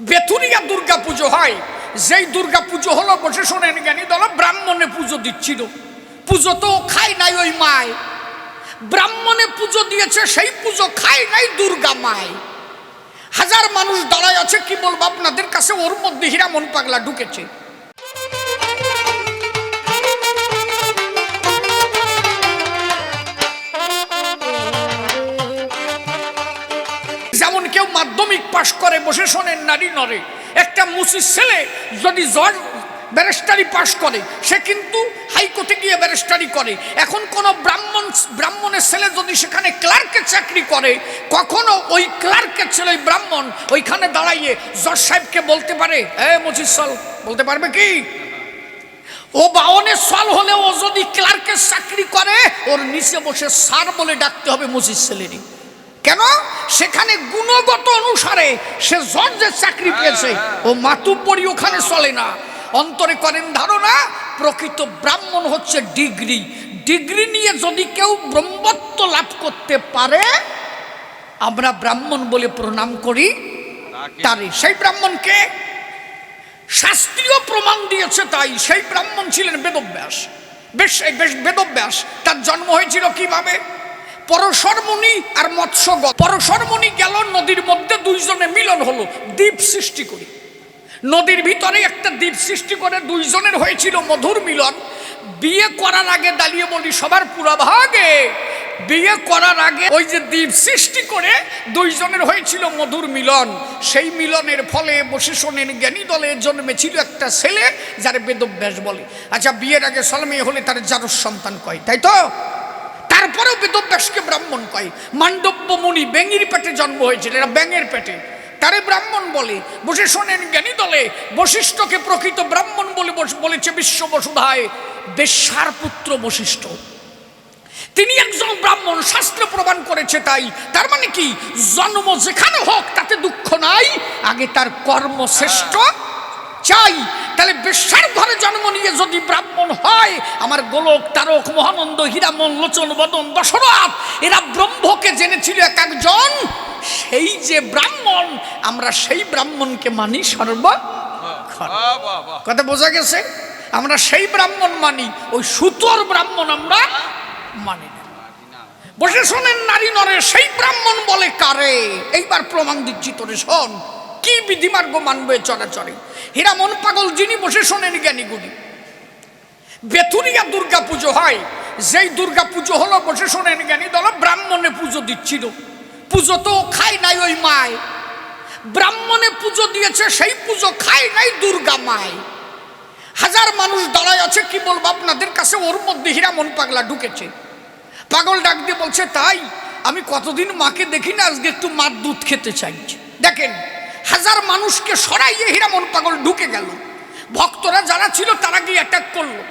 বেথুরিয়া দুর্গা পুজো হয়, যেই দুর্গা পুজো হলো বসে শোনেন জ্ঞানী দল, ব্রাহ্মণে পুজো দিচ্ছিল। পুজো তো খায় নাই ওই মায়, ব্রাহ্মণে পুজো দিয়েছে, সেই পুজো খায় নাই দুর্গা মায়। হাজার মানুষ দাঁড়ায় আছে, কি বলবো আপনাদের কাছে, ওর মধ্যে হীরামন পাগলা ঢুকেছে। যেমন কেউ মাধ্যমিক পাশ করে বসে শোনেন নারী নরে, একটা মুসির ছেলে যদি ব্যারিস্টারি পাশ করে, সে কিন্তু হাইকোর্টে গিয়ে ব্যারিস্টারি করে। এখন কোন ব্রাহ্মণের ছেলে যদি সেখানে ক্লার্কের চাকরি করে, কখনো ওই ক্লার্কের ছেলে ওই ব্রাহ্মণ ওইখানে দাঁড়াইয়ে জজ সাহেবকে বলতে পারে, মুচির সাল বলতে পারবে কি? ও বাওনের সাল হলে ও যদি ক্লার্কের চাকরি করে, ওর নিচে বসে স্যার বলে ডাকতে হবে মুচির ছেলেরই। কেন? সেখানে গুণগত অনুসারে সে জজের চাকরি পেয়েছে, ও মাতুব্বরি ওখানে চলে না। অন্তরে করেন ধারণা, প্রকৃত ব্রাহ্মণ হচ্ছে ডিগ্রি। ডিগ্রি নিয়ে যদি কেউ ব্রহ্মত্ব লাভ করতে পারে, আমরা ব্রাহ্মণ বলে প্রণাম করি তারে। সেই ব্রাহ্মণকে শাস্ত্রীয় প্রমাণ দিয়েছে, তাই সেই ব্রাহ্মণ ছিলেন বেদব্যাস। বেদব্যাস তার জন্ম হয়েছিল কিভাবে? পরশর মুনি আর মৎস্যগণ। পরশর মুনি গেল নদীর মধ্যে, দুইজনে মিলন হলো, দ্বীপ সৃষ্টি করি। নদীর ভিতরে একটা দ্বীপ সৃষ্টি করে দুইজনের হয়েছিল মধুর মিলন। বিয়ে করার আগে দাঁড়িয়ে বলি সবার পুরাভাগে, বিয়ে করার আগে ওই যে দ্বীপ সৃষ্টি করে দুইজনের হয়েছিল মধুর মিলন। সেই মিলনের ফলে বসে শোনেন জ্ঞানী দলে জন্মেছিল একটা ছেলে, যারে বেদব্যাস বলে। আচ্ছা, বিয়ের আগে সালমে হলে তার জারস সন্তান কয়, তাই তো? তারপরেও বেদব্যাসকে ব্রাহ্মণ কয়। মান্ডব্য মুনি ব্যাঙের পেটে জন্ম হয়েছিল, এরা ব্যাঙের পেটে, তারে ব্রাহ্মণ বলে। বসে শোনেন জ্ঞানী দলে বশিষ্ঠকে প্রকৃত ব্রাহ্মণ বলে বলেছে বিশ্ব বসুধায় বেশ্যার পুত্র বশিষ্ঠ। তিনি একজন ব্রাহ্মণ, শাস্ত্র প্রমাণ করেছে। তাই তার মানে কি, জন্ম যেখানে হোক তাতে দুঃখ নাই, আগে তার কর্ম শ্রেষ্ঠ চাই। তাহলে বেশ্যার ঘরে জন্ম নিয়ে যদি ব্রাহ্মণ হয়, আমার গোলক তারক মহানন্দ হীরামন লোচন বদন দশরথ, এরা ব্রহ্মকে জেনেছিল এক একজন। সেই যে ব্রাহ্মণ, আমরা সেই ব্রাহ্মণকে মানি সর্বক্ষণ। কথা বোঝা গেছে? আমরা সেই ব্রাহ্মণ মানি, ওই সুতোর ব্রাহ্মণ আমরা মানি না। বসে শোনেন নারী নরে, সেই ব্রাহ্মণ বলে কারে? এইবার প্রমাণ দিচ্ছি তোরে, শোন কি বিধিমার্গ মানবে চরাচরে। হীরামন পাগল যিনি, বসে শোনেন জ্ঞানীগুণী। বেথুরিয়া দুর্গা পুজো হয়, যেই দুর্গা পুজো হলো বসে শোনেন জ্ঞানী দল, ব্রাহ্মণে পুজো দিচ্ছিল। পুজো তো খায় নাই ওই মায়, ব্রাহ্মণে পুজো দিয়েছে, সেই পুজো খায় নাই দুর্গা মায়। হাজার মানুষ দাঁড়ায় আছে, কি বলবো আপনাদের কাছে, ওর মধ্যে হীরামন পাগলা ঢুকেছে। পাগল ডাক দিয়ে বলছে, তাই আমি কতদিন মাকে দেখি না, আজকে একটু মার দুধ খেতে চাইছি। দেখেন, হাজার মানুষকে সরাইয়ে হীরামন পাগল ঢুকে গেল। ভক্তরা যারা ছিল তারা গিয়ে অ্যাটাক করলো।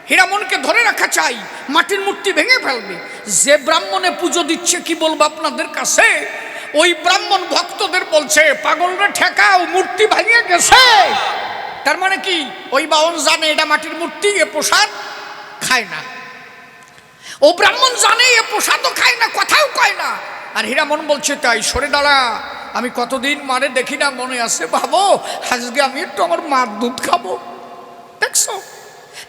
হীরামনকে ধরে রাখা চাই, মাটির মূর্তি ভেঙে ফেলবে। যে ব্রাহ্মণে পুজো দিচ্ছে, কি বলবো আপনাদের কাছে, ওই ব্রাহ্মণ ভক্তদের বলছে, পাগলরে ঠেকাও, মূর্তি ভাঙিয়ে গেছে। তার মানে কি, ওই বাউন জানে এটা মাটির মূর্তি, এ প্রসাদ খায় না। ও ব্রাহ্মণ জানে এ প্রসাদও খায় না, কথাও কয় না। আর হীরামন বলছে, তাই সরে দাঁড়া, আমি কতদিন মারে দেখি না, মনে আছে ভাবো, আজকে আমি একটু আমার মার দুধ খাবো। দেখছো?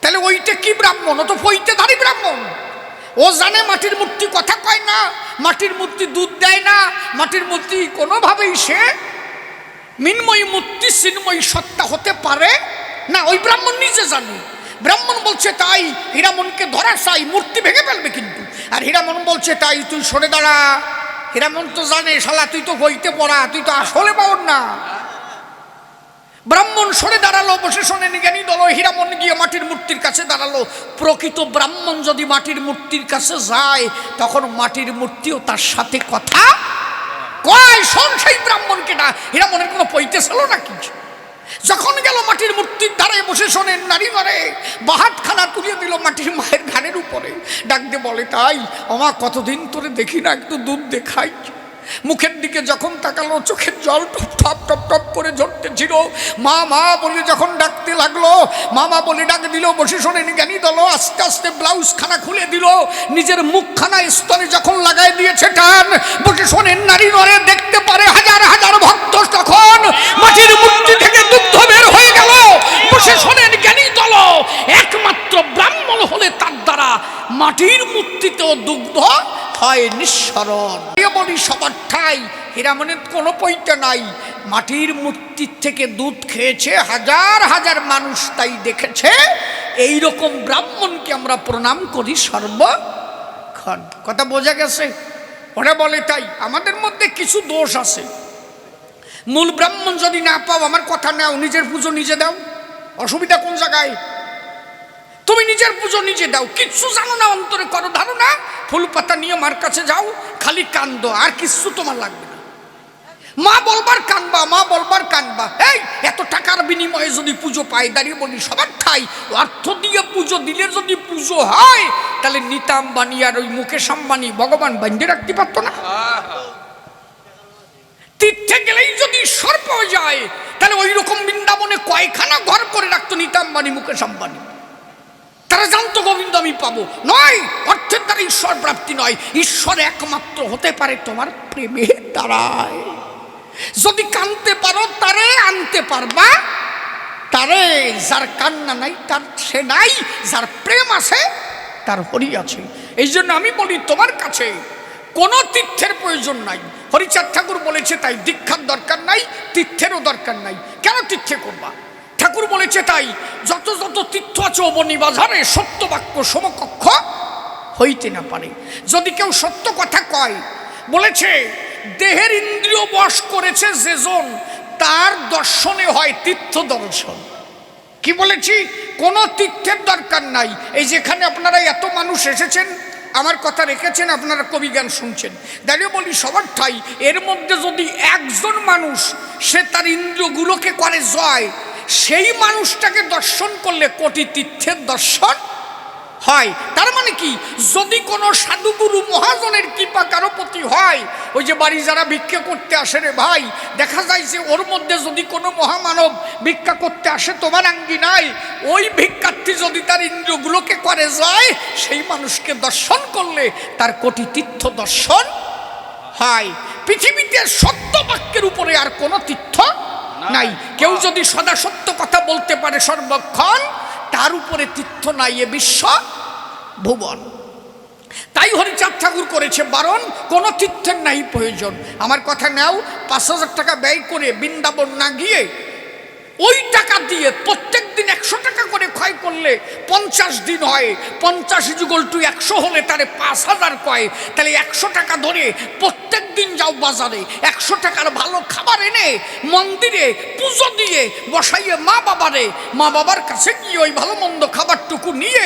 তাহলে ওইটা কি ব্রাহ্মণ? ও তো পৈতেধারী ব্রাহ্মণ। ও জানে মাটির মূর্তি কথা কয় না, মাটির মূর্তি দুধ দেয় না, মাটির মূর্তি কোনোভাবেই সে মিন্ময়ী মূর্তি চিন্ময়ী সত্তা হতে পারে না। ওই ব্রাহ্মণ নিজে জানে। ব্রাহ্মণ বলছে, তাই হীরামনকে ধরা চাই, মূর্তি ভেঙে ফেলবে কিন্তু। আর হীরামন বলছে, তাই তুই সরে দাঁড়া। হীরামন তো জানে, শালা তুই তো বইতে পড়া, তুই তো আসলে পাওন না। ব্রাহ্মণ সরে দাঁড়ালো। বসে শোনেন জ্ঞানী দল, হীরামন গিয়ে মাটির মূর্তির কাছে দাঁড়ালো। প্রকৃত ব্রাহ্মণ যদি মাটির মূর্তির কাছে যায়, তখন মাটির মূর্তিও তার সাথে কথা কয়। শোন সেই ব্রাহ্মণকে না, হীরামনের কোনো পৈতে ছিল নাকি? যখন গেল মাটির মূর্তির ধারে, বসে শোনেন নারী মারে বাহাতখানা তুলিয়ে দিল মাটির মায়ের ঘাড়ের উপরে। ডাক দিয়ে বলে, তাই আমা কতদিন তোরে দেখি না, একটু দুধ দেখাই। মুখের দিকে যখন তাকালো, চোখের জল টপ টপ টপ টপ করে ঝরতেছিল। মা মা বলে যখন ডাকতে লাগলো, মামা বলে ডাক দিল। বসে শোনেন জ্ঞানী দল, আস্তে আস্তে ব্লাউজ খানা খুলে দিল, নিজের মুখখানা স্তনে যখন লাগাই দিয়েছে টান, বসে শোনেন নারী নরে দেখতে পারে হাজার হাজার ভক্ত তখন মাটির মাটির মূর্তিতেও দুগ্ধ হয় নিঃসরণ। বলি সবার ঠাই হীরামনের কোনো পৈতা নাই, মাটির মূর্তির থেকে দুধ খেয়েছে হাজার হাজার মানুষ, তাই দেখেছে। এই রকম ব্রাহ্মণকে আমরা প্রণাম করি সর্বক্ষণ। কথা বোঝা গেছে? ওরা বলে তাই আমাদের মধ্যে কিছু দোষ আছে। মূল ব্রাহ্মণ যদি না পাও, আমার কথা নাও, নিজের পুজো নিজে দাও। অসুবিধা কোন জায়গায়? তুমি নিজের পুজো নিজে দাও, কিচ্ছু জানো না, অন্তরে করো ধারণা, ফুল পাতা নিয়ে মার কাছে যাও, খালি কান্দো, আর কিচ্ছু তোমার লাগবে না। মা বলবার কানবা, মা বলবার কানবা। এই এত টাকার বিনিময়ে যদি পুজো পাই, দাঁড়িয়ে বলি সবার ঠাই অর্থ দিয়ে পুজো দিলে যদি পুজো হয়, তাহলে নীতা আম্বানি আর ওই মুকেশ আম্বানি ভগবান বান্ধে রাখতে পারতো না? তীর্থে গেলেই যদি ঈশ্বর পাওয়া যায়, তাহলে ওই রকম বৃন্দাবনে কয়খানা ঘর করে রাখতো নীতা আম্বানি মুকেশ আম্বানি। তারা জানতো গোবিন্দ আমি পাবো। নয়, অর্থের দ্বারা ঈশ্বর প্রাপ্তি নয়, ঈশ্বর একমাত্র হতে পারে তোমার প্রেমের দ্বারায়। যদি কানতে পারো তারে আনতে পারবা, তারে। যার কান্না নাই তার সে নাই, যার প্রেম আছে তার হরি আছে। এই জন্য আমি বলি তোমার কাছে কোনো তীর্থের প্রয়োজন নাই। হরিচাঁদ ঠাকুর বলেছে তাই দীক্ষার দরকার নাই, তীর্থেরও দরকার নাই। কেন তীর্থে করবা? ঠাকুর বলেছে তাই যত যত তীর্থ আছে অবনী বাজারে, সত্য বাক্য সমকক্ষ হইতে না পারে। যদি কেউ সত্য কথা কয়, বলেছে দেহের ইন্দ্রিয় বশ করেছে যেজন, তার দর্শনে হয় তীর্থ দর্শন। কি বলেছি? কোনো তীর্থের দরকার নাই। এই যেখানে আপনারা এত মানুষ এসেছেন, আমার কথা রেখেছেন, আপনারা কবি গান শুনছেন, দাঁড়িয়ে বলি সবার ঠাই। এর মধ্যে যদি একজন মানুষ সে তার ইন্দ্রিয়গুলোকে করে জয়, সেই মানুষটাকে দর্শন করলে কোটি তীর্থের দর্শন হয়। তার মানে কি? যদি কোনো সাধুগুরু মহাজনের কৃপা কারো প্রতি হয়, ওই যে বাড়ি যারা ভিক্ষা করতে আসে রে ভাই, দেখা যায় যে ওর মধ্যে যদি কোনো মহামানব ভিক্ষা করতে আসে তোমার আঙ্গিনায়, ওই ভিক্ষার্থী যদি তার ইন্দ্রিয়গুলোকে করে যায়, সেই মানুষকে দর্শন করলে তার কোটি তীর্থ দর্শন হয়। পৃথিবীতে সত্য বাক্যের উপরে আর কোনো তীর্থ নাই। কেউ যদি সদা সত্য কথা বলতে পারে সর্বক্ষণ, তার উপরে তীর্থ নাই এ বিশ্ব ভুবন। তাই হরিচাঁদ ঠাকুর করেছে বারণ, কোনো তীর্থের নাই প্রয়োজন। আমার কথা নাও, ৫,০০০ টাকা ব্যয় করে বৃন্দাবন না গিয়ে ওই টাকা দিয়ে প্রত্যেক দিন ১০০ টাকা করে ক্ষয় করলে ৫০ দিন হয়। ৫০ = ১০০ হলে তারে ৫,০০০ কয়। তাহলে ১০০ টাকা ধরে প্রত্যেক দিন যাও বাজারে, ১০০ টাকার ভালো খাবার এনে মন্দিরে পুজো দিয়ে বসাইয়ে মা বাবার কাছে গিয়ে ওই ভালো মন্দ খাবারটুকু নিয়ে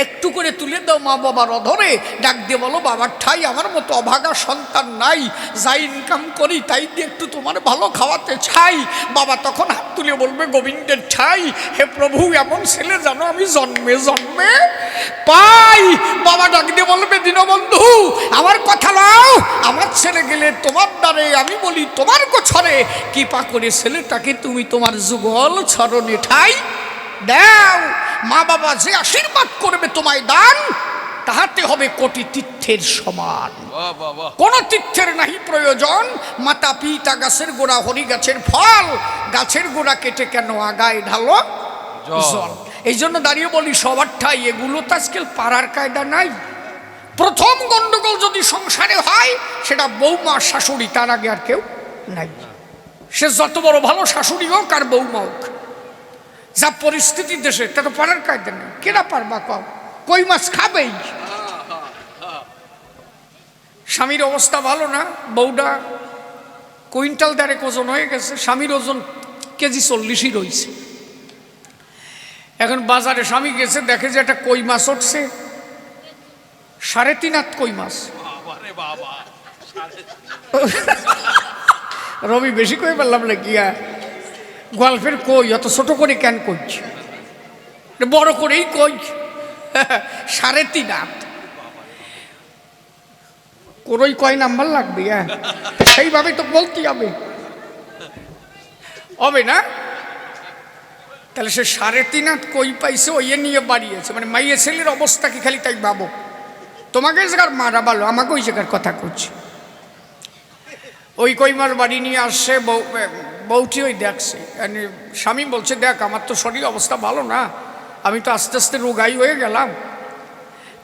একটু করে তুলে দাও মা বাবার অধরে, ডাক দিয়ে বলো বাবার ঠাই আমার মতো অভাগা সন্তান নাই, যাই ইনকাম করি তাই দিয়ে একটু তোমার ভালো খাওয়াতে চাই। বাবা তখন হাত তুলে বলবে গোবিন্দের ঠাই, হে প্রভু এমন ছেলে জানো আমি জন্মে জন্মে পাই। বাবা ডাক দিয়ে বলবে দীনবন্ধু আমার কথা নাও, আমার ছেলে গেলে তোমার দ্বারে, আমি বলি তোমার গোছরে, কৃপা করে ছেলেটাকে তুমি তোমার যুগল চরণে ঠাই দাও। মা বাবা যে আশীর্বাদ করবে তোমায় দান, তাহাতে হবে কোটি তীর্থের সমান। কোন তীর্থের নাহি প্রয়োজন। মাতা পিতা গাছের গোড়া, হরি গাছের ফল, গাছের গোড়া কেটে কেন আগায় ঢালো জল। এই জন্য দাঁড়িয়ে বলি সবার ঠাই এগুলো তো আজকাল পাড়ার কায়দা নাই। প্রথম গন্ডগোল যদি সংসারে হয়, সেটা বৌমা শাশুড়ি, তার আগে আর কেউ নাই। সে যত বড় ভালো শাশুড়ি হোক আর বৌমা হোক, যা পরিস্থিতি দেশে, তা তো পাড়ার কায়দা নেই। কেনা পারবা কও? কই মাছ খাবেই। স্বামীর অবস্থা ভালো না, বউটা কুইন্টাল ১.৫ ওজন হয়ে গেছে, স্বামীর ওজন কেজি 40ই রয়েছে। এখন বাজারে স্বামী গেছে, দেখে যে একটা কই মাছ উঠছে, ৩.৫ হাত কই মাছ। রবি বেশি কই বললাম নাকি? গল্পের কই অত ছোট করে কেন কইছি, বড় করেই কই। ৩.৫ হাত কোরই কয় নাম্বার লাগবে, সেইভাবে তো বলতে হবে না? তাহলে সে ৩.৫ হাত কই পাইছে, ওই নিয়ে বাড়িয়েছে। মানে মাইয়ে ছেলের অবস্থা কি খালি তাই ভাবো। তোমাকে জায়গার মারা ভালো, আমাকে ওই জায়গার কথা করছে। ওই কই মাছ বাড়ি নিয়ে আসছে, বউটি ওই দেখছে। স্বামী বলছে দেখ আমার তো শরীর অবস্থা ভালো না, আমি তো আস্তে আস্তে রোগাই হয়ে গেলাম,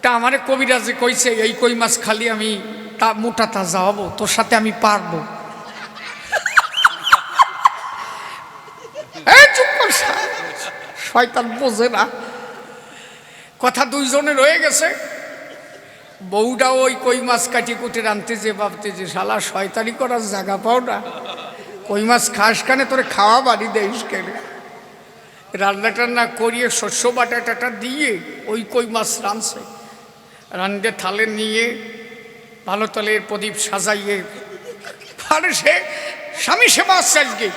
তা আমারে কবিরাজে কইছে এই কই মাছ খালি আমি তা মোটা তাজা হব, তোর সাথে আমি পারবো। এই চুপ কর, শয়তান বোঝে না কথা। দুইজনে রয়ে গেছে, বউটা ওই কই মাছ কাটি কুটে রানতে যে ভাবতে যে শালা শয়তানি করার জায়গা পাও না, কই মাছ খাস কানে তোরে খাওয়া বাড়ি দেইস কেন। রান্না টান্না করিয়ে শস্য বাটা টাটা দিয়ে ওই কই মাছ রাঁধছে, রান্ধে থালে নিয়ে ভালো তলের প্রদীপ সাজাইয়ে আরে সে স্বামী সেবা আসছে আজকে।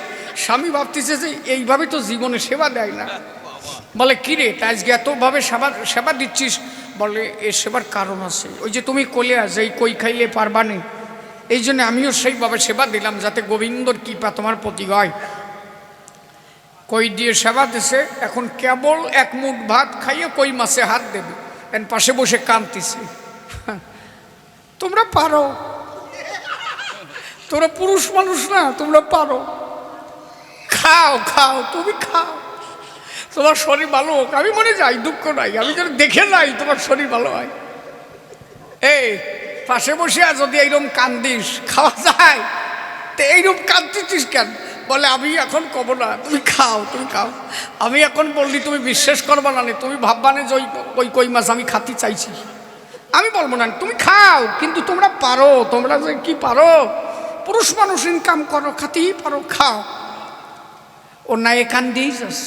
স্বামী ভাবতেছে যে এইভাবে তো জীবনে সেবা দেয় না। বলে কিরে তা আজকে এতভাবে সেবা দিচ্ছিস? বলে এ সেবার কারণ আছে, ওই যে তুমি কোলে আস এই কই খাইলে পারবা নেই, এই জন্য আমিও সেইভাবে সেবা দিলাম যাতে গোবিন্দর কৃপা তোমার প্রতি হয়। কই দিয়ে সেবা দিছে, এখন কেবল এক মুঠ ভাত খাইয়ে কই মাছে হাত দেবে, এন পাশে বসে কাঁদতেছে। তোমরা পারো, তোমরা পুরুষ মানুষ না, তোমরা পারো, খাও খাও, তুমি খাও, তোমার শরীর ভালো হোক। আমি মনে যাই, দুঃখ নাই, আমি যেন দেখে যাই তোমার শরীর ভালো হয়। এই পাশে বসে যদি এইরকম কান্দিস খাওয়া যায়, তো এইরকম কাঁদতেছিস কেন? বলে আমি এখন কব না, তুমি খাও, তুমি খাও। আমি এখন বললি তুমি বিশ্বাস করবা না, তুমি ভাববা না যে ওই কই মাছ আমি খাতে চাইছি। আমি বলবো না, তুমি খাও, কিন্তু তোমরা পারো, তোমরা যে কি পারো, পুরুষ মানুষ ইনকাম করো, খাতেই পারো, খাও। ও না এ কান্দিস।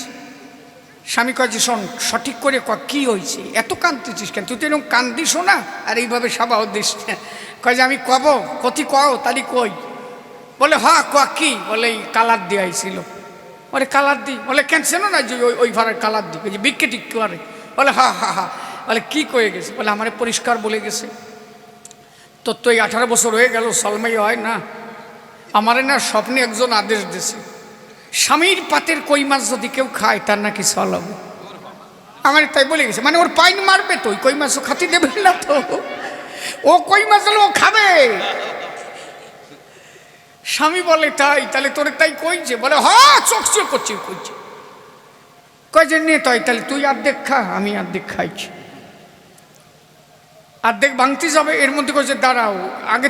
স্বামী কয় যে শোন সঠিক করে কি হয়েছে, এত কাঁদতেছিস কেন? তুই তো এরকম কান্দিস না, আর এইভাবে সাবাও দিস। কয় যে আমি কব, কতি কও তারি কই? বলে হ্যাঁ ক কি? বলে এই কালার দিয়ে আইছিল। বলে কালার দি? বলে কেন চেনো না যে ওই ভাড়ার কালার দি? যে বিক্রি টিক করে? বলে হা হা হা। বলে কি কয়ে গেছে? বলে আমারে পরিষ্কার বলে গেছে, তোর তো এই 18 বছর হয়ে গেল সলমাই হয় না, আমারে না স্বপ্নে একজন আদেশ দিছে, স্বামীর পাতের কই মাছ যদি কেউ খায় তার নাকি সল হবে। আমার তাই বলে গেছে, মানে ওর পাইন মারবে তো, ওই কই মাছও খাতি দেবেন না তো, ও কই মাছ হলে ও খাবে। স্বামী বলে তাই? তাহলে তোরে তাই কইছে? বলে হ্যাঁ চোখ চোখ করছি কইছে। কয় যে নে তাই, তাহলে তুই অর্ধেক খা, আমি অর্ধেক খাইছি। অর্ধেক ভাঙতে যাবে, এর মধ্যে কইছে দাঁড়াও, আগে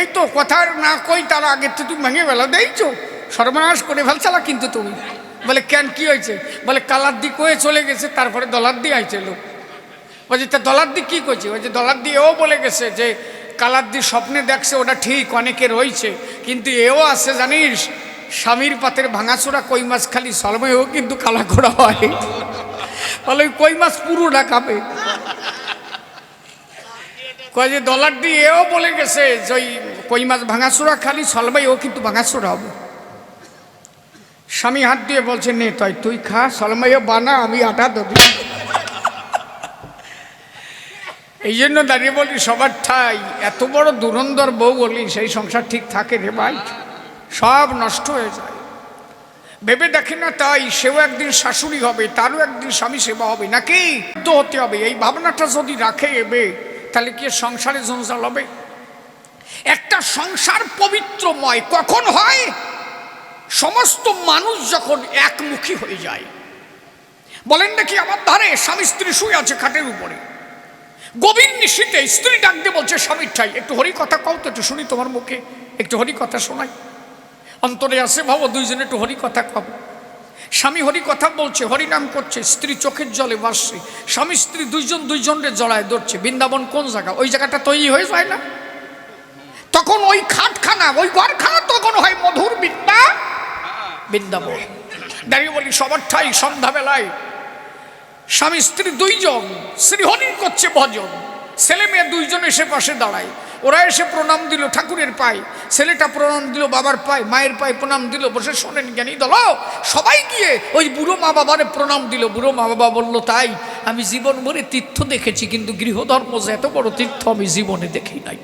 এই তো কথা না কই তার আগে তো তুমি ভেঙে বেলা দেইছো, সর্বনাশ করে ফেলছালা কিন্তু তুমি। বলে কেন কি হয়েছে? বলে কালার দি কয়ে চলে গেছে, তারপরে ডলার দিয়ে আইছে লোক। বলছে তা ডলার দি কি করছে? বলছে ডলার দিয়ে ও বলে গেছে যে কালার দি স্বপ্নে দেখছে, ওটা ঠিক অনেকে রয়েছে, কিন্তু এও আছে জানিস, স্বামীর পাতের ভাঙাচোরা কই মাছ খালি সলমেও কিন্তু কালা করা হয়। বলে ওই কই মাছ পুরোটা খাবে। কয় যে ডলার দিয়ে এও বলে গেছে যে ওই কই মাছ ভাঙাচোরা খালি সলমাইও কিন্তু ভাঙাচোরা হবে। স্বামী হাত দিয়ে বলছে নে তাই তুই খা, সলমাইও বানা, আমি আটা দেবো। এই জন্য দাঁড়িয়ে বলি সবার ঠাই, এত বড় দুরন্দর বউ বলি সেই সংসার ঠিক থাকে রে ভাই, সব নষ্ট হয়ে যায়। ভেবে দেখে না তাই সেও একদিন শাশুড়ি হবে, তারও একদিন স্বামী সেবা হবে, নাকি হতে হবে। এই ভাবনাটা যদি রাখে এবে, তাহলে কি সংসারে জঞ্জাল হবে? একটা সংসার পবিত্রময় কখন হয়? সমস্ত মানুষ যখন একমুখী হয়ে যায়। বলেন নাকি আমার ধারে স্বামী স্ত্রী শুয়ে আছে খাটের উপরে, গভীর নিশীতে স্ত্রী ডাক দিয়ে বলছে স্বামীর ঠাই একটু হরি কথা কও তো, একটু শুনি তোমার মুখে, একটু হরি কথা শোনাই, অন্তরে আসে ভাবো দুইজনে একটু হরি কথা কব। স্বামী হরি কথা বলছে, হরি নাম করছে, স্ত্রী চোখের জলে ভাসছে, স্বামী স্ত্রী দুইজনরে জড়ায় ধরছে। বৃন্দাবন কোন জায়গা? ওই জায়গাটা তৈরি হয়ে যায় না? তখন ওই খাটখানা, ওই ঘরখানা তখন হয় মধুর বৃন্দাবন। দাঁড়িয়ে বলি সবার ঠাই সন্ধ্যাবেলায় স্বামী স্ত্রী দুইজন শ্রীহরির করছে ভজন, ছেলে মেয়ে দুইজন এসে পাশে দাঁড়ায়, ওরা এসে প্রণাম দিল ঠাকুরের পায়ে, ছেলেটা প্রণাম দিল বাবার পায়ে, মায়ের পায়ে প্রণাম দিল, বসে শোনেন জ্ঞানী দল সবাই গিয়ে ওই বুড়ো মা বাবারে প্রণাম দিল। বুড়ো মা বাবা বলল তাই আমি জীবন ভরে তীর্থ দেখেছি, কিন্তু গৃহধর্ম যে এত বড় তীর্থ আমি জীবনে দেখি নাই।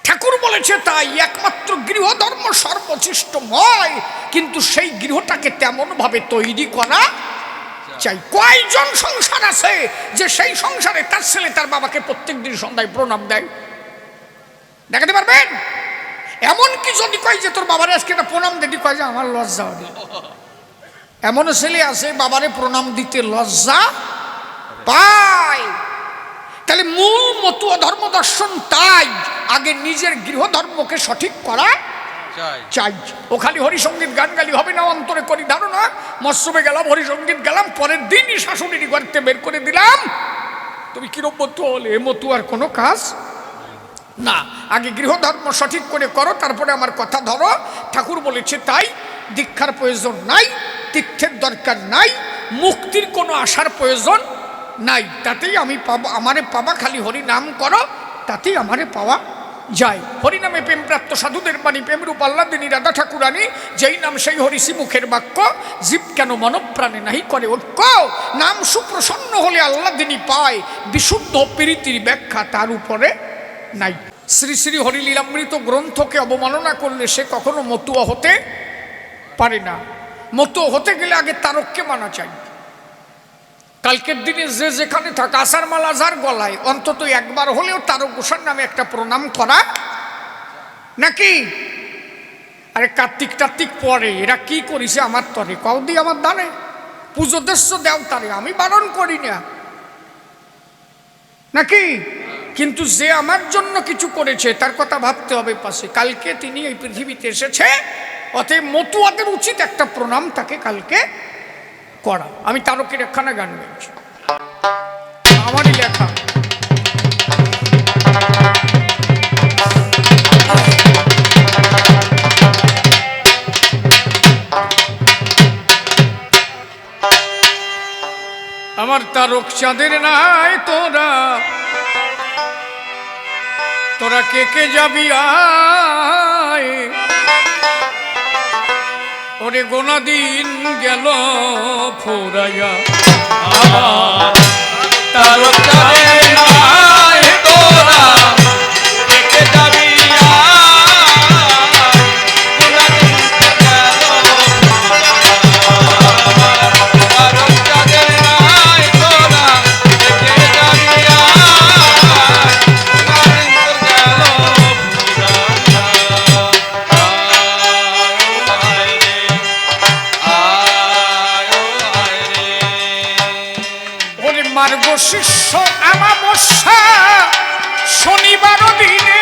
ঠাকুর বলেছে তাই একমাত্র গৃহধর্ম সর্বশ্রেষ্ঠময়, কিন্তু সেই গৃহটাকে তেমন ভাবে তৈরি করা চাই। কয়জন সংসার আছে যে সেই সংসারে তার ছেলে তার বাবাকে প্রত্যেক দিন সন্ধ্যায় প্রণাম দেয়? দেখাতে পারবেন? এমনকি যদি কয় যে তোর বাবারে আজকে একটা প্রণাম দিতে, কয় যে আমার লজ্জা হবে। এমনও ছেলে আছে বাবারে প্রণাম দিতে লজ্জা পায়। তাহলে মূল মতুয়া ধর্ম দর্শন তাই আগে নিজের গৃহধর্মকে সঠিক করা চাই। ও খালি হরিসঙ্গীত গান গালি হবে না, অন্তরে করি ধারণা। মৎস্যবে গেলাম, হরিসঙ্গীত গেলাম, পরের দিনই শাশুড়ির ঘরতে বের করে দিলাম, তুমি কিরম মতুয়া হলে? এ মতুয়ার কোনো কাজ না। আগে গৃহধর্ম সঠিক করে করো, তারপরে আমার কথা ধরো। ঠাকুর বলেছে তাই। দীক্ষার প্রয়োজন নাই, তীর্থের দরকার নাই, মুক্তির কোনো আশার প্রয়োজন নাই। তাতেই আমি পাবো, আমারে পাবা, খালি হরি নাম করো, তাতেই আমারে পাওয়া যায়। হরিনামে প্রেমপ্রাপ্ত সাধুদের বাণী, প্রেমরূপ আল্লাদিনী রাধা ঠাকুরানী, যেই নাম সেই হরিষি মুখের বাক্য, জীব কেন মনপ্রাণে নাহি করে ঐক্য। নাম সুপ্রসন্ন হলে আল্লাদিনী পায়, বিশুদ্ধ প্রীতির ব্যাখ্যা তার উপরে নাই। শ্রী শ্রী হরিলীলামৃত গ্রন্থকে অবমাননা করলে সে কখনো মতুয়া হতে পারে না। মতুয়া হতে গেলে আগে তারককে মানা চাই। কালকের দিনে যে যেখানে থাকে, আসার মালা যার গলায়, অন্তত একবার হলেও তারক গোসার নামে একটা প্রণাম করা নাকি? আরে কার্তিক টার্তিক পরে এরা কি করিছে আমার তরে, কৌদি আমার দানে পুজো দেশ দেও তারে, আমি বারণ করি না নাকি? কিন্তু যে আমার জন্য কিছু করেছে তার কথা ভাবতে হবে পাশে। কালকে তিনি এই পৃথিবীতে এসেছে, অতএব মতুয়াদের উচিত একটা প্রণাম তাকে কালকে করা। আমি তারকের একখানা গান গাইছি, আমারই লেখা। আমার তারক চাঁদের নাই তোরা, তোরা কে কে যাবি আয়, ওরে গোনা দিন গেল ফুরাইয়া। আমার তারক চাঁদের নাই তোরা, কে কে যাবি আয়, গোনা দিন গেল ফুরাইয়া। তারক চাঁদের নাই তোরা, কে কে যাবি আয়, মার্গ শিষ্য আমাবস্যা শনিবার দিনে,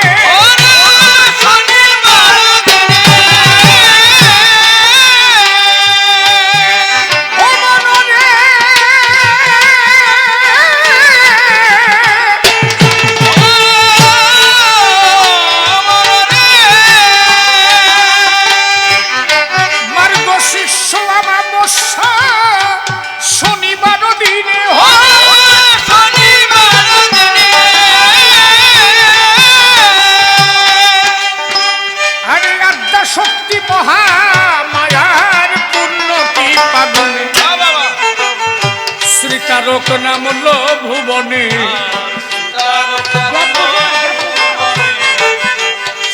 মার্গ শিষ্য আমাবস্যা শনিবার দিনে, শক্তি মহামায়ার পূর্ণ কি পাবনে, শ্রী তারক নাম লো ভুবনে,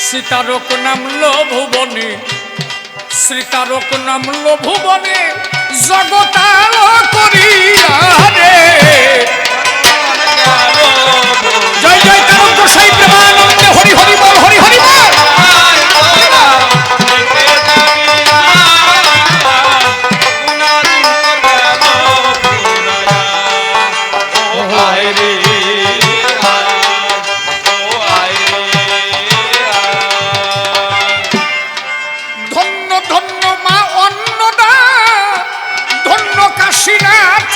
শ্রী তারক নাম লো ভুবনে, শ্রী তারক নাম লো ভুবনে, জগতাল করিয়া রে। জয় জয় তারক গোসাই প্রেমানন্দে, হরি হরি বল, হরি হরি বল। ধন্য ধন্য মা অন্নদা, ধন্য কাশীনাথ,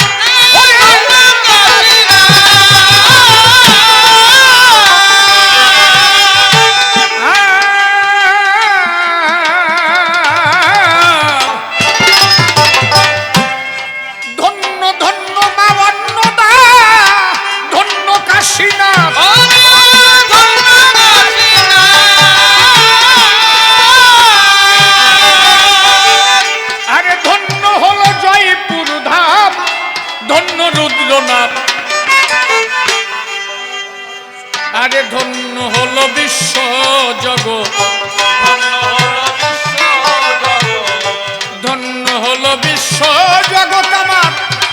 ধন্য ধন্য মা অন্নদা, ধন্য কাশীনাথ, আরে ধন্য হলো জয়পুর ধাম, ধন্য রুদ্রনাথ, আরে ধন্য হলো বিশ্ব জগৎ, ধন্য হলো বিশ্ব জগৎ আমার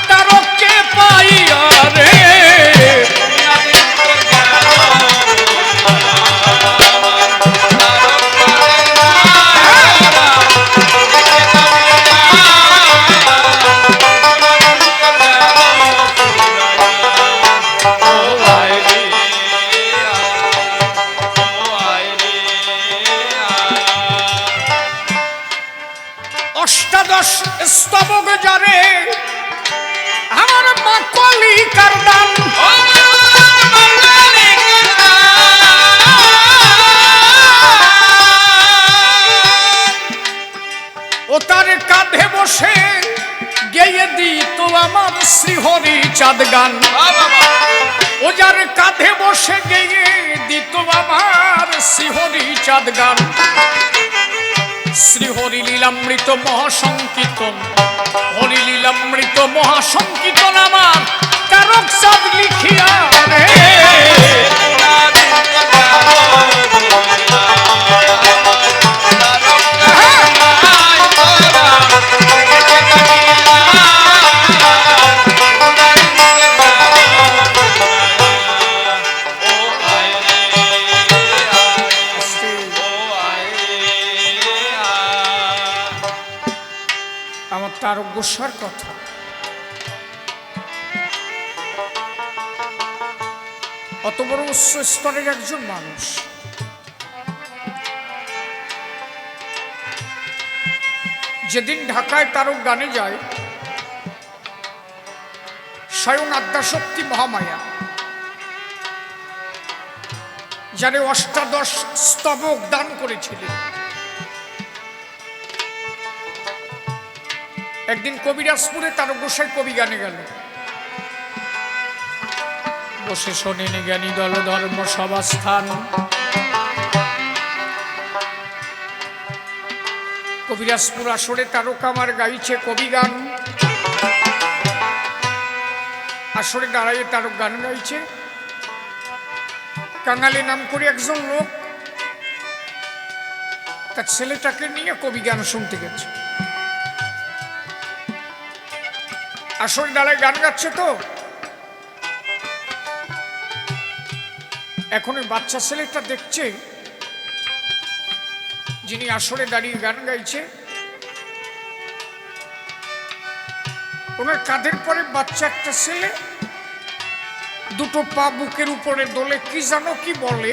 তারককে পাইয়া রে। অষ্টাদশ স্তবক যারে আমার মা কলিকার দান, ও তার কাঁধে বসে গেয়ে দিত আমার শ্রীহরি চাঁদ গান, ও যার কাঁধে বসে গেয়ে দিত আমার শ্রীহরি চাঁদ গান। শ্রীহরি লীলামৃত মহাসংকীর্তন, হরি লীলামৃত মহাসংকীর্তন আমার তারক চাঁদ লিখিয়া রে। আমার তারক গোস্বার কথা, অত বড় উচ্চ স্তরের একজন মানুষ, যেদিন ঢাকায় তারক গানে যায় স্বয়ং আদ্যাশক্তি মহামায়া যারে অষ্টাদশ স্তবক দান করেছিলেন, একদিন কবিরাজপুরে তারক গোসাই কবি গানে গেল, বসে শোনেন জ্ঞানী দল ধর্ম সভাস্থান। কবিরাজপুর আসরে তারক আমার গাইছে কবি গান, আসরে দাঁড়াইয়ে তারক গান গাইছে। কাঙালি নাম করে একজন লোক তার ছেলেটাকে নিয়ে কবি গান শুনতে গেছে। আসরে দাঁড়ায় গান গাচ্ছে, তো এখন ওই বাচ্চা ছেলেটা দেখছে যিনি আসরে দাঁড়িয়ে গান গাইছে ওনার কাঁধের পরে বাচ্চা একটা ছেলে, দুটো পা বুকের উপরে দোলে, কি জানো কি বলে,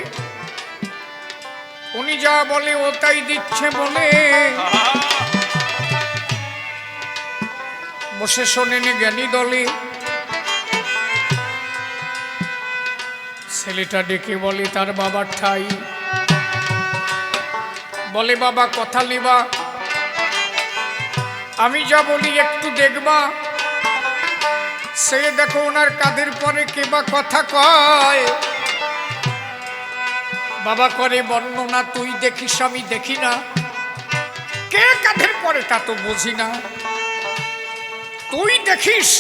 উনি যা বলে ও তাই দিচ্ছে বলে। বসে শোনেন জ্ঞানী দলে, ছেলেটা ডেকে বলে তার বাবার ঠাই, বলে বাবা কথা নিবা, আমি যা বলি একটু দেখবা। সে দেখো ওনার কাঁধের পরে কে বা কথা কয়, বাবা করে বর্ণনা, তুই দেখিস আমি দেখি না, কে কাঁধের পরে তা তো বুঝি না, তুই দেখিস